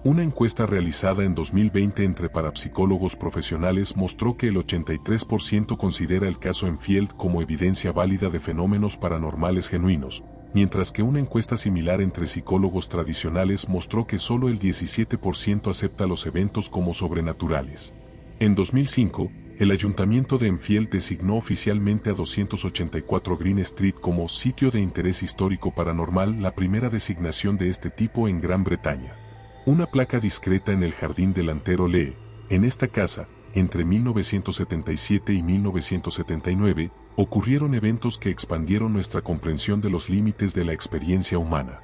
Una encuesta realizada en 2020 entre parapsicólogos profesionales mostró que el 83% considera el caso Enfield como evidencia válida de fenómenos paranormales genuinos, mientras que una encuesta similar entre psicólogos tradicionales mostró que solo el 17% acepta los eventos como sobrenaturales. En 2005, el Ayuntamiento de Enfield designó oficialmente a 284 Green Street como sitio de interés histórico paranormal, la primera designación de este tipo en Gran Bretaña. Una placa discreta en el jardín delantero lee: en esta casa, entre 1977 y 1979, ocurrieron eventos que expandieron nuestra comprensión de los límites de la experiencia humana.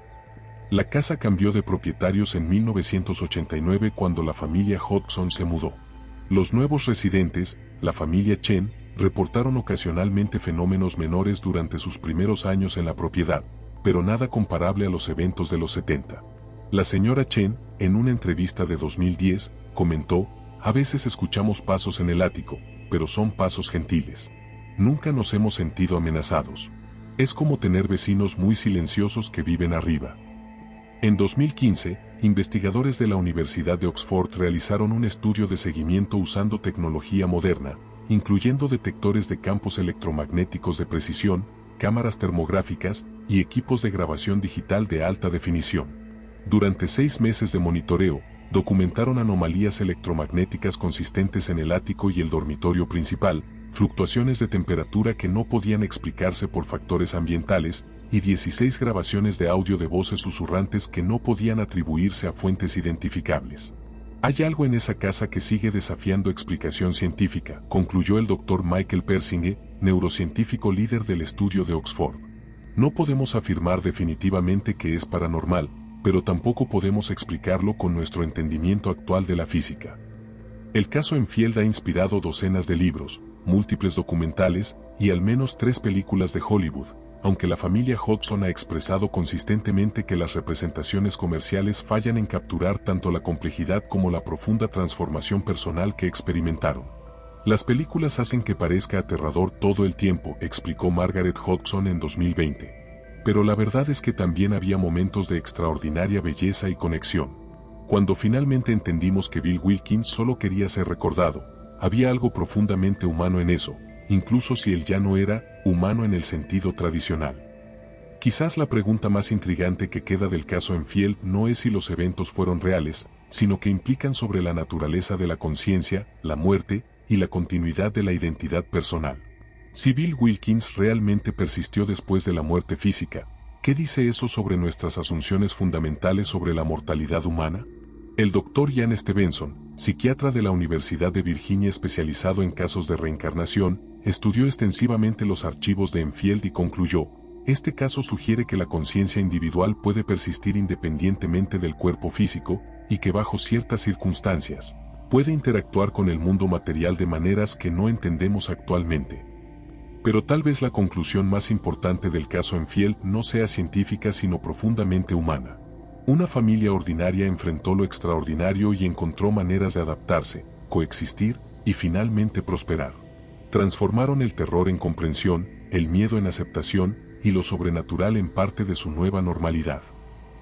La casa cambió de propietarios en 1989 cuando la familia Hodgson se mudó. Los nuevos residentes, la familia Chen, reportaron ocasionalmente fenómenos menores durante sus primeros años en la propiedad, pero nada comparable a los eventos de los 70. La señora Chen, en una entrevista de 2010, comentó: a veces escuchamos pasos en el ático, pero son pasos gentiles. Nunca nos hemos sentido amenazados. Es como tener vecinos muy silenciosos que viven arriba. En 2015, investigadores de la Universidad de Oxford realizaron un estudio de seguimiento usando tecnología moderna, incluyendo detectores de campos electromagnéticos de precisión, cámaras termográficas y equipos de grabación digital de alta definición. Durante 6 meses de monitoreo, documentaron anomalías electromagnéticas consistentes en el ático y el dormitorio principal, fluctuaciones de temperatura que no podían explicarse por factores ambientales, y 16 grabaciones de audio de voces susurrantes que no podían atribuirse a fuentes identificables. Hay algo en esa casa que sigue desafiando explicación científica, concluyó el Dr. Michael Persinger, neurocientífico líder del estudio de Oxford. No podemos afirmar definitivamente que es paranormal, pero tampoco podemos explicarlo con nuestro entendimiento actual de la física. El caso Enfield ha inspirado docenas de libros, múltiples documentales y al menos 3 películas de Hollywood, aunque la familia Hodgson ha expresado consistentemente que las representaciones comerciales fallan en capturar tanto la complejidad como la profunda transformación personal que experimentaron. Las películas hacen que parezca aterrador todo el tiempo, explicó Margaret Hodgson en 2020. Pero la verdad es que también había momentos de extraordinaria belleza y conexión. Cuando finalmente entendimos que Bill Wilkins solo quería ser recordado, había algo profundamente humano en eso, incluso si él ya no era humano en el sentido tradicional. Quizás la pregunta más intrigante que queda del caso Enfield no es si los eventos fueron reales, sino que implican sobre la naturaleza de la conciencia, la muerte y la continuidad de la identidad personal. Si Bill Wilkins realmente persistió después de la muerte física, ¿qué dice eso sobre nuestras asunciones fundamentales sobre la mortalidad humana? El Dr. Ian Stevenson, psiquiatra de la Universidad de Virginia especializado en casos de reencarnación, estudió extensivamente los archivos de Enfield y concluyó: este caso sugiere que la conciencia individual puede persistir independientemente del cuerpo físico y que bajo ciertas circunstancias puede interactuar con el mundo material de maneras que no entendemos actualmente. Pero tal vez la conclusión más importante del caso Enfield no sea científica sino profundamente humana. Una familia ordinaria enfrentó lo extraordinario y encontró maneras de adaptarse, coexistir y finalmente prosperar. Transformaron el terror en comprensión, el miedo en aceptación y lo sobrenatural en parte de su nueva normalidad.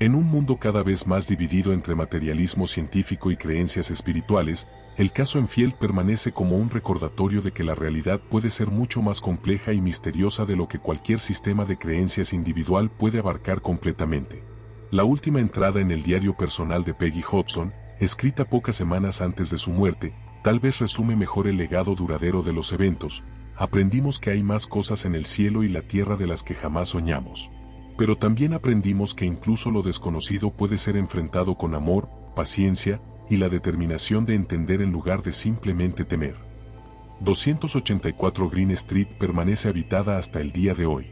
En un mundo cada vez más dividido entre materialismo científico y creencias espirituales, el caso Enfield permanece como un recordatorio de que la realidad puede ser mucho más compleja y misteriosa de lo que cualquier sistema de creencias individual puede abarcar completamente. La última entrada en el diario personal de Peggy Hodgson, escrita pocas semanas antes de su muerte, tal vez resume mejor el legado duradero de los eventos. Aprendimos que hay más cosas en el cielo y la tierra de las que jamás soñamos. Pero también aprendimos que incluso lo desconocido puede ser enfrentado con amor, paciencia y la determinación de entender en lugar de simplemente temer. 284 Green Street permanece habitada hasta el día de hoy.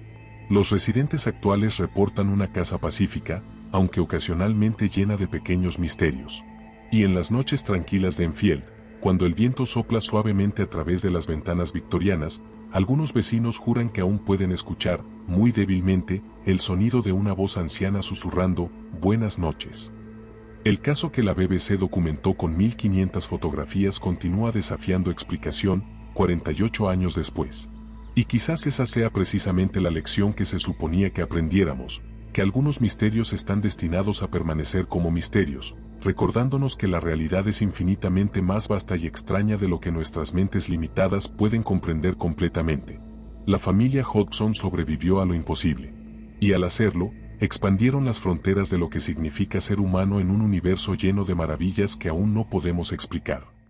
Los residentes actuales reportan una casa pacífica, aunque ocasionalmente llena de pequeños misterios. Y en las noches tranquilas de Enfield, cuando el viento sopla suavemente a través de las ventanas victorianas, algunos vecinos juran que aún pueden escuchar, muy débilmente, el sonido de una voz anciana susurrando: «Buenas noches». El caso que la BBC documentó con 1500 fotografías continúa desafiando explicación, 48 años después. Y quizás esa sea precisamente la lección que se suponía que aprendiéramos. que algunos misterios están destinados a permanecer como misterios, recordándonos que la realidad es infinitamente más vasta y extraña de lo que nuestras mentes limitadas pueden comprender completamente. La familia Hodgson sobrevivió a lo imposible. Y al hacerlo, expandieron las fronteras de lo que significa ser humano en un universo lleno de maravillas que aún no podemos explicar.